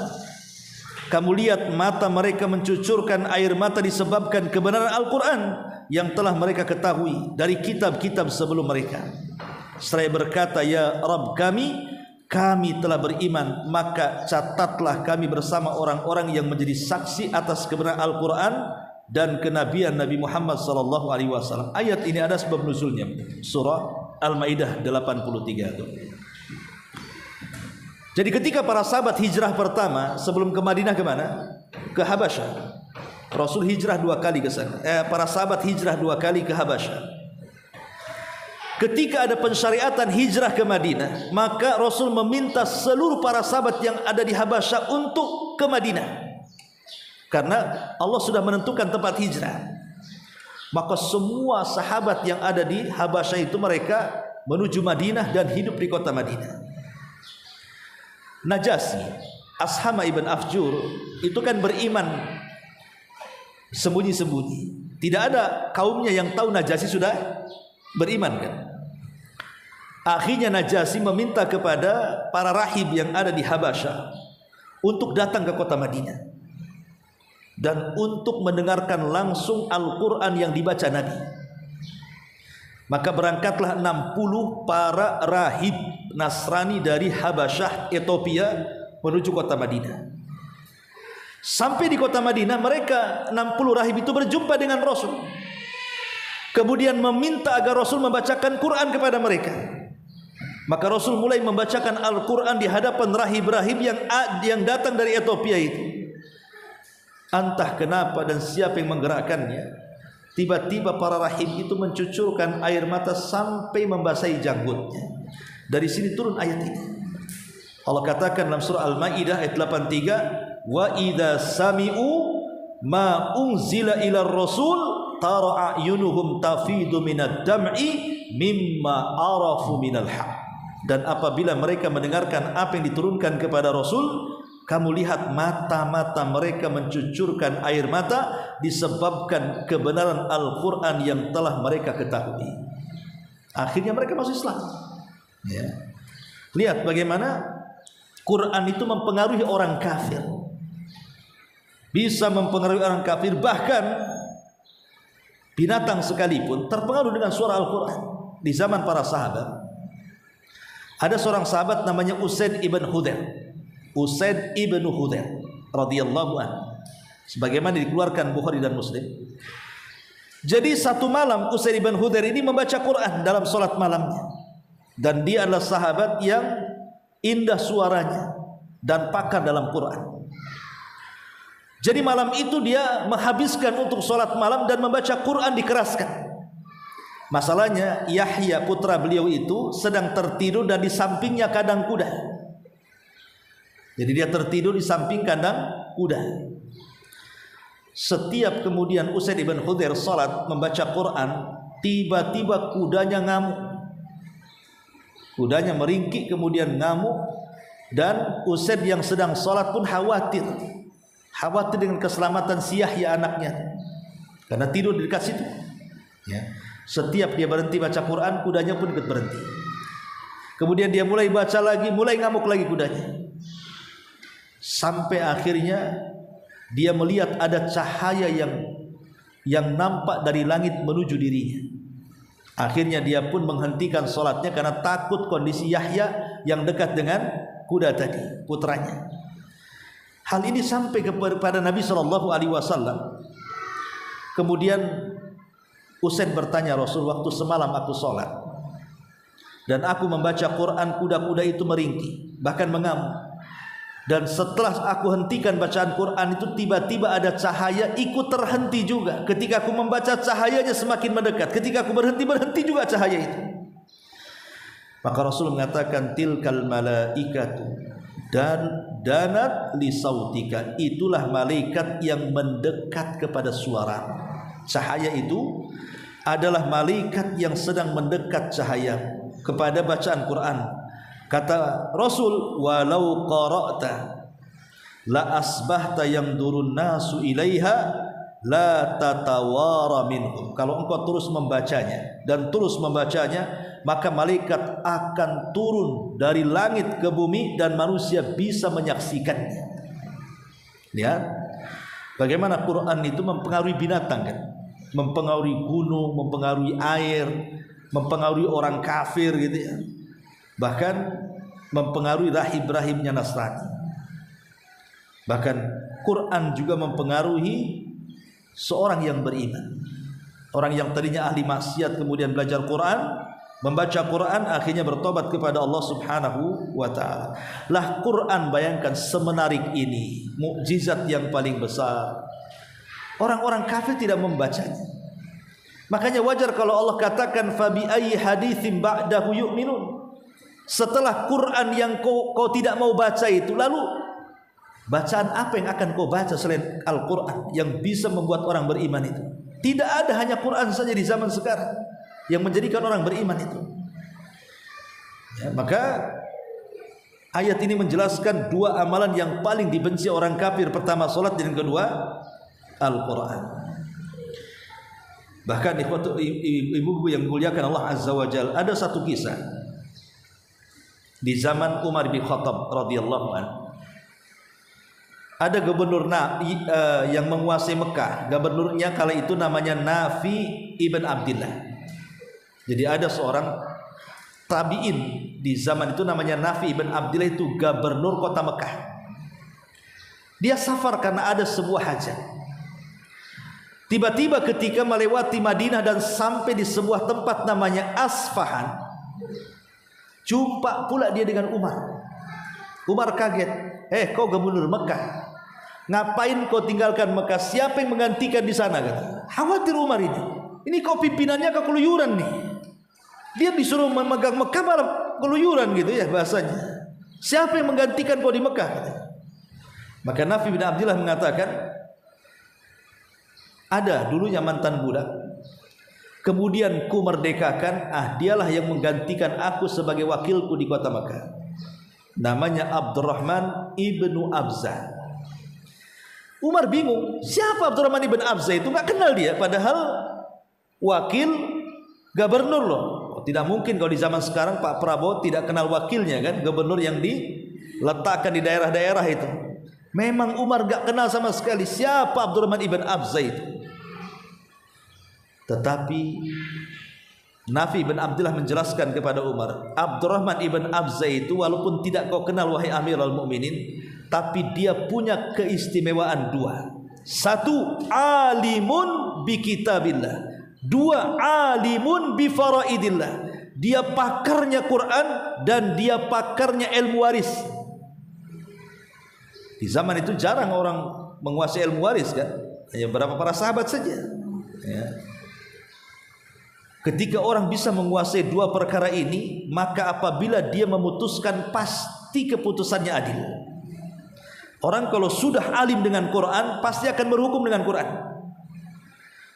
kamu lihat mata mereka mencucurkan air mata disebabkan kebenaran Al-Quran yang telah mereka ketahui dari kitab-kitab sebelum mereka. Seraya berkata, ya Rabb kami telah beriman, maka catatlah kami bersama orang-orang yang menjadi saksi atas kebenaran Al-Quran dan kenabian Nabi Muhammad SAW. Ayat ini ada sebab nuzulnya, surah Al-Maidah 83 itu. Jadi ketika para sahabat hijrah pertama sebelum ke Madinah, kemana? Ke Habasyah. Rasul hijrah 2 kali ke sana. Para sahabat hijrah 2 kali ke Habasyah. Ketika ada pensyariatan hijrah ke Madinah, maka Rasul meminta seluruh para sahabat yang ada di Habasyah untuk ke Madinah. Karena Allah sudah menentukan tempat hijrah. Maka semua sahabat yang ada di Habasyah itu mereka menuju Madinah dan hidup di kota Madinah. Najasyi, Ashama ibn Afjur itu kan beriman sembunyi-sembunyi. Tidak ada kaumnya yang tahu Najasyi sudah beriman kan. Akhirnya Najasyi meminta kepada para rahib yang ada di Habasyah untuk datang ke kota Madinah dan untuk mendengarkan langsung Al-Quran yang dibaca Nabi. Maka berangkatlah 60 para rahib Nasrani dari Habasyah, Ethiopia, menuju kota Madinah. Sampai di kota Madinah, mereka 60 rahib itu berjumpa dengan Rasul. Kemudian meminta agar Rasul membacakan Quran kepada mereka. Maka Rasul mulai membacakan Al-Quran di hadapan rahib-rahib yang datang dari Ethiopia itu. Entah kenapa dan siapa yang menggerakkannya, tiba-tiba para rahib itu mencucurkan air mata sampai membasahi janggutnya. Dari sini turun ayat ini. Allah katakan dalam surah Al-Maidah ayat 83, wa idza sami'u ma unzila ila rasul tara a'yunuhum tafidu minad dam'i mimma arafu minal haq. Dan apabila mereka mendengarkan apa yang diturunkan kepada Rasul, kamu lihat mata-mata mereka mencucurkan air mata disebabkan kebenaran Al-Quran yang telah mereka ketahui. Akhirnya mereka masuk Islam. Ya. Lihat bagaimana Quran itu mempengaruhi orang kafir. Bisa mempengaruhi orang kafir, bahkan binatang sekalipun terpengaruh dengan suara Al-Quran. Di zaman para sahabat, ada seorang sahabat namanya Usaid ibn Hudayr. Usaid ibn Hudayr radhiyallahu anhu, sebagaimana dikeluarkan Bukhari dan Muslim. Jadi satu malam Usaid ibn Hudayr ini membaca Quran dalam salat malamnya, dan dia adalah sahabat yang indah suaranya dan pakar dalam Quran. Jadi malam itu dia menghabiskan untuk salat malam dan membaca Quran dikeraskan. Masalahnya Yahya putra beliau itu sedang tertidur dan di sampingnya kandang kuda. Jadi dia tertidur di samping kandang kuda. Setiap kemudian Usaid ibn Hudayr salat membaca Quran, tiba-tiba kudanya ngamuk. Kudanya meringkik kemudian ngamuk, dan Usaid yang sedang salat pun khawatir dengan keselamatan si Yahya anaknya, karena tidur di dekat situ. Ya. Setiap dia berhenti baca Quran, kudanya pun ikut berhenti. Kemudian dia mulai baca lagi, mulai ngamuk lagi kudanya. Sampai akhirnya dia melihat ada cahaya yang nampak dari langit menuju dirinya. Akhirnya dia pun menghentikan sholatnya karena takut kondisi Yahya yang dekat dengan kuda tadi, putranya. Hal ini sampai kepada Nabi SAW. Kemudian Usaid bertanya, Rasul, waktu semalam aku sholat dan aku membaca Quran, kuda-kuda itu meringkik, bahkan mengamuk. Dan setelah aku hentikan bacaan Quran itu, tiba-tiba ada cahaya ikut terhenti juga. Ketika aku membaca, cahayanya semakin mendekat. Ketika aku berhenti juga cahaya itu. Maka Rasul mengatakan, tilkal malaikatu dan danat li sautika, itulah malaikat yang mendekat kepada suara. Cahaya itu adalah malaikat yang sedang mendekat cahaya kepada bacaan Quran. Kata Rasul, walau qara'ta la asbahta yamdurun nasu ilaiha la tatawara minhum. Kalau engkau terus membacanya dan terus membacanya, maka malaikat akan turun dari langit ke bumi dan manusia bisa menyaksikannya. Lihat bagaimana Quran itu mempengaruhi binatang, kan? Mempengaruhi gunung, mempengaruhi air, mempengaruhi orang kafir gitu ya. Bahkan mempengaruhi rahib-rahibnya Nasrani. Bahkan Quran juga mempengaruhi seorang yang beriman. Orang yang tadinya ahli maksiat kemudian belajar Quran, membaca Quran, akhirnya bertobat kepada Allah Subhanahu wa ta'ala. Lah Quran, bayangkan semenarik ini, mukjizat yang paling besar, orang-orang kafir tidak membacanya. Makanya wajar kalau Allah katakan, fabi ayyi haditsin ba'dahu yu'minun. Setelah Quran yang kau tidak mau baca itu, lalu bacaan apa yang akan kau baca selain Al-Quran yang bisa membuat orang beriman itu? Tidak ada, hanya Quran saja di zaman sekarang yang menjadikan orang beriman itu. Ya, maka ayat ini menjelaskan dua amalan yang paling dibenci orang kafir. Pertama salat, dan yang kedua Al-Quran. Bahkan ibu-ibu yang dimuliakan Allah Azza wa Jalla, ada satu kisah di zaman Umar bin Khattab radhiyallahu anhu. Ada gubernur yang menguasai Mekah. Gubernurnya kala itu namanya Nafi ibn Abdillah. Jadi ada seorang tabi'in di zaman itu namanya Nafi ibn Abdillah, itu gubernur kota Mekah. Dia safar karena ada sebuah hajat. Tiba-tiba ketika melewati Madinah dan sampai di sebuah tempat namanya Asfahan, jumpa pula dia dengan Umar. Umar kaget. Kau gubernur Mekah, ngapain kau tinggalkan Mekah? Siapa yang menggantikan di sana? Kata. Khawatir Umar ini. Ini kau pimpinannya keluyuran nih. Dia disuruh memegang Mekah malah keluyuran gitu ya bahasanya. Siapa yang menggantikan kau di Mekah? Kata. Maka Nafi bin Abdillah mengatakan, ada dulunya mantan budak. kemudian ku merdekakan, dialah yang menggantikan aku sebagai wakilku di kota Makkah. Namanya Abdurrahman ibnu Abza. Umar bingung, siapa Abdurrahman ibn Abza itu? Nggak kenal dia, padahal wakil gubernur loh. Tidak mungkin kalau di zaman sekarang Pak Prabowo tidak kenal wakilnya kan, gubernur yang diletakkan di daerah-daerah itu. Memang Umar nggak kenal sama sekali siapa Abdurrahman ibn Abza itu. Tetapi Nafi bin Abdullah menjelaskan kepada Umar, Abdurrahman ibn Abza itu walaupun tidak kau kenal wahai Amirul Mukminin, tapi dia punya keistimewaan dua. Satu, alimun bi kitabillah. Dua, alimun bi faraidillah. Dia pakarnya Quran dan dia pakarnya ilmu waris. Di zaman itu jarang orang menguasai ilmu waris kan, hanya beberapa para sahabat saja ya. Ketika orang bisa menguasai dua perkara ini, maka apabila dia memutuskan pasti keputusannya adil. Orang kalau sudah alim dengan Quran pasti akan berhukum dengan Quran.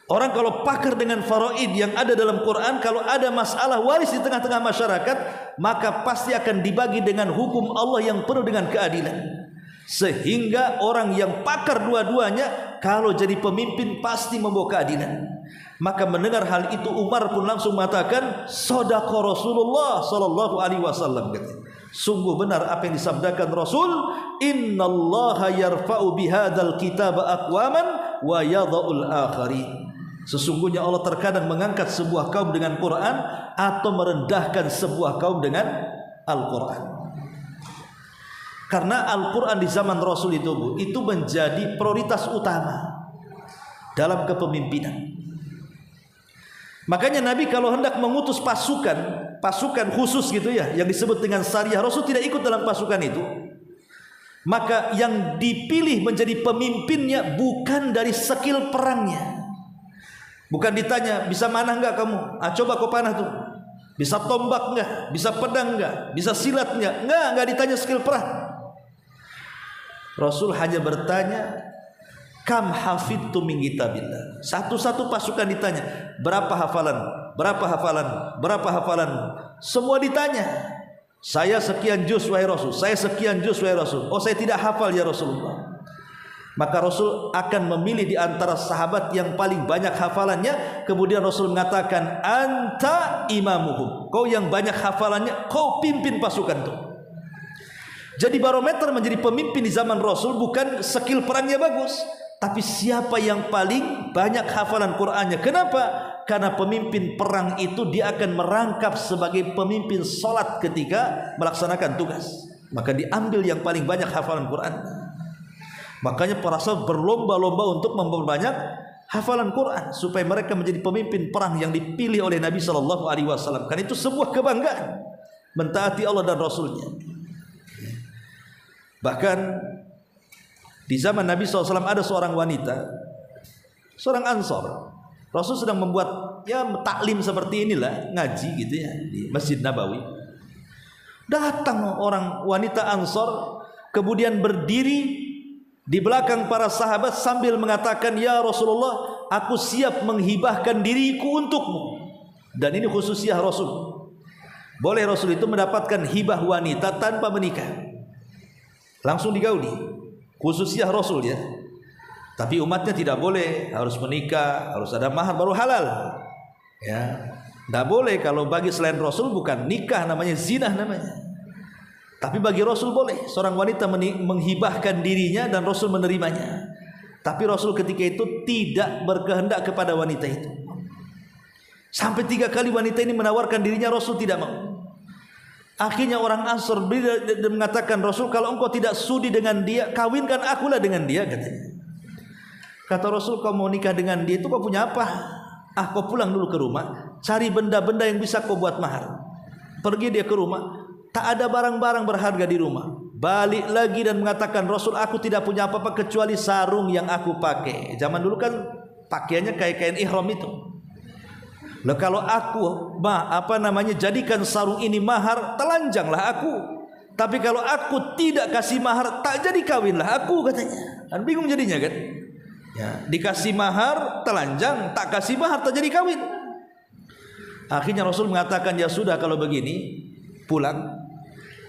Orang kalau pakar dengan faraid yang ada dalam Quran, kalau ada masalah waris di tengah-tengah masyarakat, maka pasti akan dibagi dengan hukum Allah yang penuh dengan keadilan. Sehingga orang yang pakar dua-duanya kalau jadi pemimpin pasti membawa keadilan. Maka mendengar hal itu Umar pun langsung mengatakan, "Shadaqa Rasulullah sallallahu alaihi wasallam." Sungguh benar apa yang disabdakan Rasul, "Innallaha yarfa'u bihadzal kitaba aqwaman wa yadha'ul akharin." Sesungguhnya Allah terkadang mengangkat sebuah kaum dengan Quran atau merendahkan sebuah kaum dengan Al-Quran. Karena Al-Quran di zaman Rasul itu menjadi prioritas utama dalam kepemimpinan. Makanya Nabi kalau hendak mengutus pasukan khusus gitu ya, yang disebut dengan Sariyah, Rasul tidak ikut dalam pasukan itu. Maka yang dipilih menjadi pemimpinnya bukan dari skill perangnya. Bukan ditanya, bisa manah enggak kamu? Coba kau panah tuh. Bisa tombak enggak? Bisa pedang enggak? Bisa silat enggak? Enggak ditanya skill perang. Rasul hanya bertanya, kam hafidtu min kitabillah. Satu-satu pasukan ditanya, berapa hafalan? Berapa hafalan? Berapa hafalan? Semua ditanya. Saya sekian juz wahai Rasul. Saya sekian juz wahai Rasul. Oh, saya tidak hafal ya Rasulullah. Maka Rasul akan memilih di antara sahabat yang paling banyak hafalannya. Kemudian Rasul mengatakan, anta imamuhum. Kau yang banyak hafalannya, kau pimpin pasukan itu. Jadi barometer menjadi pemimpin di zaman Rasul bukan skill perangnya bagus, tapi siapa yang paling banyak hafalan Qur'annya. Kenapa? Karena pemimpin perang itu dia akan merangkap sebagai pemimpin salat ketika melaksanakan tugas. Maka diambil yang paling banyak hafalan Qur'an. Makanya para sahabat berlomba-lomba untuk memperbanyak hafalan Quran supaya mereka menjadi pemimpin perang yang dipilih oleh Nabi Shallallahu Alaihi Wasallam. Kan itu sebuah kebanggaan mentaati Allah dan Rasulnya. Bahkan di zaman Nabi SAW ada seorang wanita, seorang Ansor. Rasul sedang membuat taklim seperti inilah, ngaji gitu ya di Masjid Nabawi. Datang orang wanita Ansor, kemudian berdiri di belakang para sahabat sambil mengatakan, ya Rasulullah, aku siap menghibahkan diriku untukmu. Dan ini khususiyah Rasul. Boleh Rasul itu mendapatkan hibah wanita tanpa menikah, langsung digauli. Khususiyah Rasul ya. Tapi umatnya tidak boleh, harus menikah, harus ada mahar baru halal. Ya, tidak boleh. Kalau bagi selain Rasul bukan nikah namanya, zina namanya. Tapi bagi Rasul boleh seorang wanita menghibahkan dirinya dan Rasul menerimanya. Tapi Rasul ketika itu tidak berkehendak kepada wanita itu. Sampai 3 kali wanita ini menawarkan dirinya, Rasul tidak mau. Akhirnya orang Ansor mengatakan, Rasul, kalau engkau tidak sudi dengan dia, kawinkan akulah dengan dia, katanya. Kata Rasul, kau mau nikah dengan dia itu kau punya apa? Kau pulang dulu ke rumah, cari benda-benda yang bisa kau buat mahar. Pergi dia ke rumah, tak ada barang-barang berharga di rumah. Balik lagi dan mengatakan, Rasul, aku tidak punya apa-apa kecuali sarung yang aku pakai. Zaman dulu kan pakaiannya kayak kain ihram itu. Lah kalau aku jadikan sarung ini mahar, telanjanglah aku. Tapi kalau aku tidak kasih mahar, tak jadi kawinlah aku, katanya. Kan bingung jadinya kan? Ya, dikasih mahar telanjang, tak kasih mahar tak jadi kawin. Akhirnya Rasul mengatakan, ya sudah kalau begini, pulang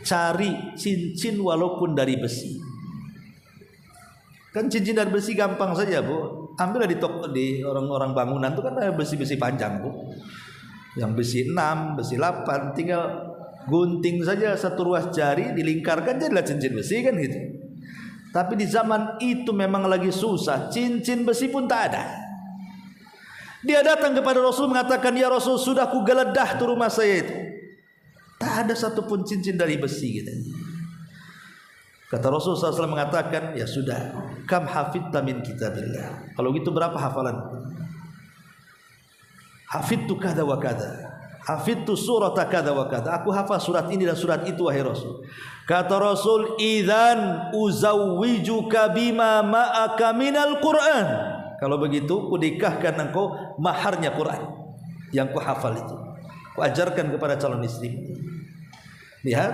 cari cincin walaupun dari besi. Kan cincin dari besi gampang saja, Bu. Ambillah di toko, di orang-orang bangunan itu kan ada besi-besi panjang, Bu. Yang besi 6, besi 8, tinggal gunting saja satu ruas jari, dilingkarkan jadilah cincin besi kan gitu. Tapi di zaman itu memang lagi susah, cincin besi pun tak ada. Dia datang kepada Rasul mengatakan, ya Rasul, sudah ku geledah tuh rumah saya itu, tak ada satupun cincin dari besi gitu. Kata Rasul SAW mengatakan, ya sudah, kam hafidta min kitabillah. Kalau gitu berapa hafalan? Hafidtu kada wa kada, hafidtu surata kada wa kada. Aku hafal surat ini dan surat itu wahai Rasul. Kata Rasul, idzan uzawwijuka bima ma'aka minal Qur'an. Kalau begitu, ku nikahkan engkau maharnya Quran yang ku hafal itu, ku ajarkan kepada calon istri. Lihat,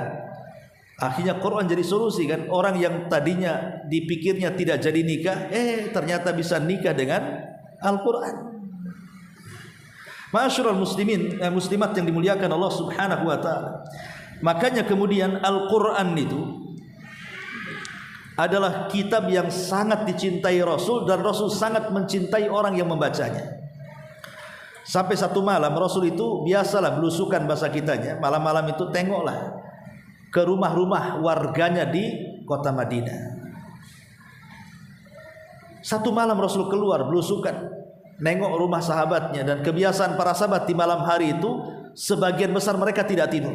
akhirnya Quran jadi solusi kan. Orang yang tadinya dipikirnya tidak jadi nikah, ternyata bisa nikah dengan Al-Quran. Ma'asyiral muslimin, muslimat yang dimuliakan Allah Subhanahu wa taala. Makanya kemudian Al-Quran itu adalah kitab yang sangat dicintai Rasul, dan Rasul sangat mencintai orang yang membacanya. Sampai satu malam Rasul itu biasalah belusukan bahasa kitanya, malam-malam itu tengoklah ke rumah-rumah warganya di kota Madinah. Satu malam Rasul keluar belusukan, nengok rumah sahabatnya, dan kebiasaan para sahabat di malam hari itu sebagian besar mereka tidak tidur,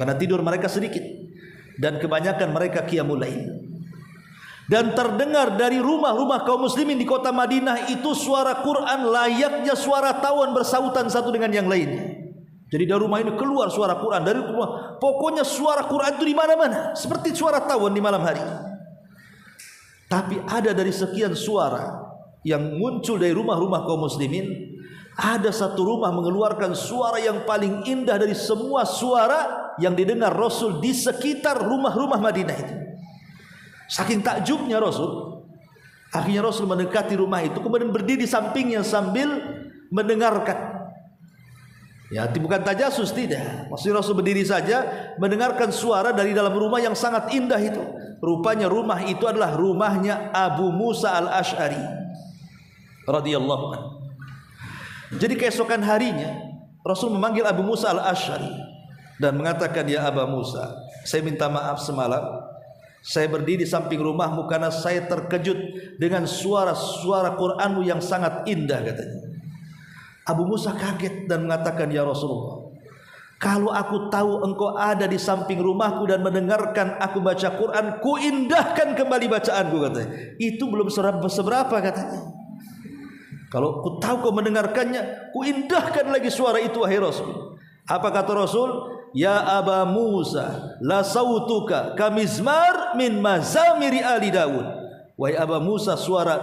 karena tidur mereka sedikit, dan kebanyakan mereka qiyamul lail. Dan terdengar dari rumah-rumah kaum muslimin di kota Madinah itu suara Quran layaknya suara tawon bersautan satu dengan yang lainnya. Jadi dari rumah ini keluar suara Quran, dari rumah, pokoknya suara Quran itu di mana-mana, seperti suara tawon di malam hari. Tapi ada dari sekian suara yang muncul dari rumah-rumah kaum muslimin, ada satu rumah mengeluarkan suara yang paling indah dari semua suara yang didengar Rasul di sekitar rumah-rumah Madinah itu. Saking takjubnya Rasul, akhirnya Rasul mendekati rumah itu, kemudian berdiri di sampingnya sambil mendengarkan. Ya, bukan tajasus, tidak. Maksudnya Rasul berdiri saja mendengarkan suara dari dalam rumah yang sangat indah itu. Rupanya rumah itu adalah rumahnya Abu Musa al-Ash'ari radhiyallahu anhu. Jadi keesokan harinya Rasul memanggil Abu Musa al-Ash'ari dan mengatakan, ya Abu Musa, saya minta maaf semalam saya berdiri di samping rumahmu karena saya terkejut dengan suara-suara Qur'anmu yang sangat indah, katanya. Abu Musa kaget dan mengatakan, ya Rasulullah, kalau aku tahu engkau ada di samping rumahku dan mendengarkan aku baca Quran, ku indahkan kembali bacaanku, katanya. Itu belum seberapa, katanya. Kalau ku tahu kau mendengarkannya, ku indahkan lagi suara itu, wahai Rasul. Apa kata Rasul? Ya Aba Musa, la sautuka kamizmar min mazamiri ali Daud. Wahai Aba Musa, suara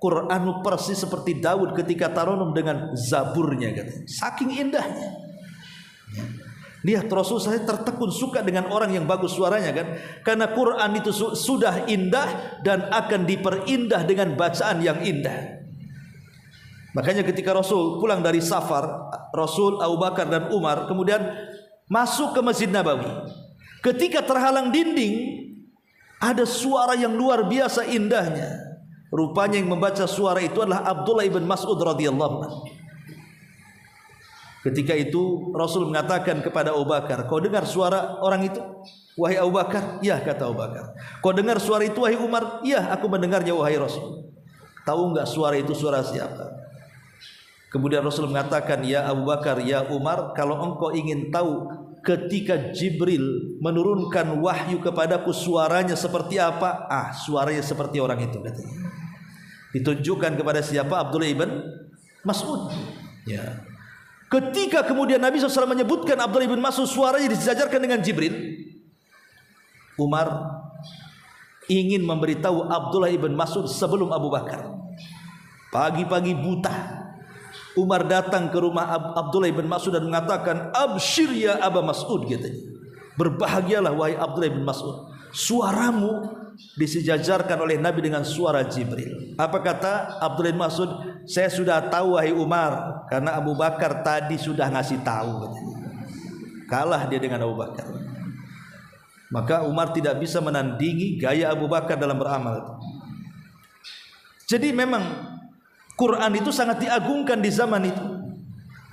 Qur'anmu persis seperti Daud ketika taronum dengan zaburnya, katanya. Saking indahnya. Lihat, Rasul saya tertekun suka dengan orang yang bagus suaranya kan, karena Quran itu sudah indah dan akan diperindah dengan bacaan yang indah. Makanya ketika Rasul pulang dari safar, Rasul, Abu Bakar dan Umar kemudian masuk ke Masjid Nabawi. Ketika terhalang dinding, ada suara yang luar biasa indahnya. Rupanya yang membaca suara itu adalah Abdullah ibn Mas'ud radhiyallahu anhu. Ketika itu Rasul mengatakan kepada Abu Bakar, kau dengar suara orang itu? Wahai Abu Bakar, ya, kata Abu Bakar. Kau dengar suara itu wahai Umar? Ya, aku mendengarnya wahai Rasul. Tahu enggak suara itu suara siapa? Kemudian Rasul mengatakan, ya Abu Bakar, ya Umar, kalau engkau ingin tahu ketika Jibril menurunkan wahyu kepadaku suaranya seperti apa, suaranya seperti orang itu, katanya. Ditunjukkan kepada siapa? Abdullah ibn Mas'ud. Ya. Ketika kemudian Nabi SAW menyebutkan Abdullah ibn Mas'ud suaranya disejajarkan dengan Jibril, Umar ingin memberitahu Abdullah ibn Mas'ud sebelum Abu Bakar. Pagi-pagi buta Umar datang ke rumah Abdullah ibn Mas'ud dan mengatakan, absyir ya Aba Mas'ud, katanya. Berbahagialah wahai Abdullah ibn Mas'ud, suaramu disejajarkan oleh Nabi dengan suara Jibril. Apa kata Abdullah ibn Mas'ud? saya sudah tahu wahai Umar, karena Abu Bakar tadi sudah ngasih tahu. Kalah dia dengan Abu Bakar. Maka Umar tidak bisa menandingi gaya Abu Bakar dalam beramal. Jadi memang Quran itu sangat diagungkan di zaman itu.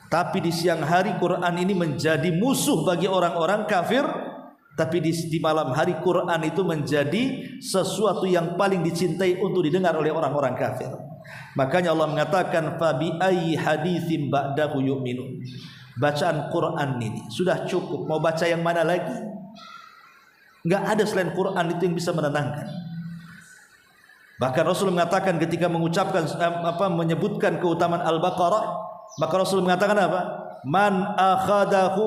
Tapi di siang hari Quran ini menjadi musuh bagi orang-orang kafir. Tapi di malam hari Quran itu menjadi sesuatu yang paling dicintai untuk didengar oleh orang-orang kafir. Makanya Allah mengatakan fabi ayyi haditsin ba'dahu yu'minun. Bacaan Quran ini sudah cukup, mau baca yang mana lagi? Enggak ada selain Quran itu yang bisa menenangkan. Bahkan Rasul mengatakan ketika mengucapkan menyebutkan keutamaan Al-Baqarah, maka Rasul mengatakan apa? Man akhadahu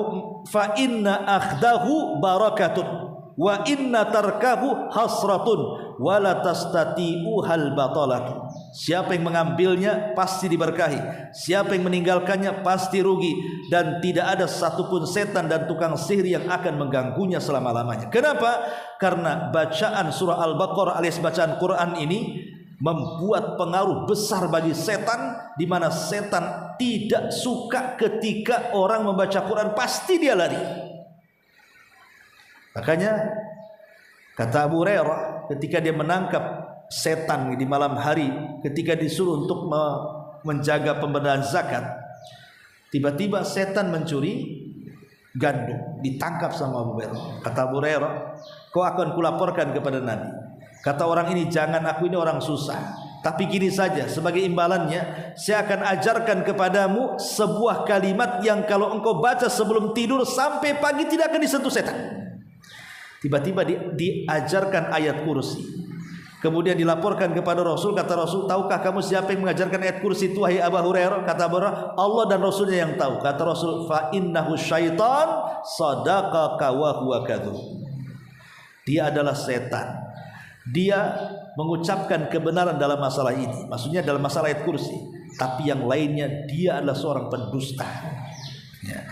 fa inna akhdahu barakatun wa inna tarkahu hasratun wa la tastati'u hal batalatu. Siapa yang mengambilnya pasti diberkahi, siapa yang meninggalkannya pasti rugi, dan tidak ada satupun setan dan tukang sihir yang akan mengganggunya selama-lamanya. Kenapa? Karena bacaan surah Al-Baqarah alias bacaan Quran ini membuat pengaruh besar bagi setan, di mana setan tidak suka ketika orang membaca Quran, pasti dia lari. Makanya kata Abu Hurairah ketika dia menangkap setan di malam hari, ketika disuruh untuk menjaga pemberian zakat, tiba-tiba setan mencuri gandum, ditangkap sama Abu Hurairah. Kata Abu Hurairah, kau akan kulaporkan kepada Nabi. Kata orang ini, jangan, aku ini orang susah, tapi gini saja, sebagai imbalannya saya akan ajarkan kepadamu sebuah kalimat yang kalau engkau baca sebelum tidur sampai pagi tidak akan disentuh setan. Tiba-tiba diajarkan ayat kursi. Kemudian dilaporkan kepada Rasul. Kata Rasul, tahukah kamu siapa yang mengajarkan ayat kursi itu wahai Abu Hurairah? Kata Abu Hurairah, Allah dan Rasulnya yang tahu. Kata Rasul, fa innahu syaitan sadaqaka wa huwa kadzub. Dia adalah setan. Dia mengucapkan kebenaran dalam masalah ini, maksudnya dalam masalah ayat kursi, tapi yang lainnya dia adalah seorang pendusta. Ya.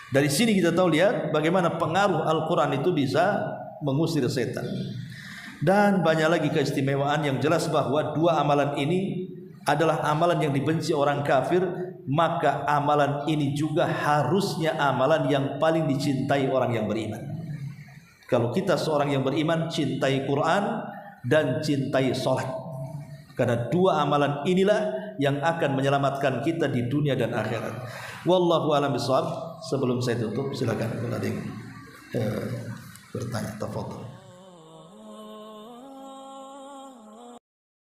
Dari sini kita tahu, lihat bagaimana pengaruh Al-Quran itu bisa mengusir setan. Dan banyak lagi keistimewaan yang jelas bahwa dua amalan ini adalah amalan yang dibenci orang kafir, maka amalan ini juga harusnya amalan yang paling dicintai orang yang beriman. Kalau kita seorang yang beriman, cintai Quran dan cintai sholat, karena dua amalan inilah yang akan menyelamatkan kita di dunia dan akhirat. Wallahu a'lam bishawab. Sebelum saya tutup, silakan kalau ada yang bertanya, tafadhol.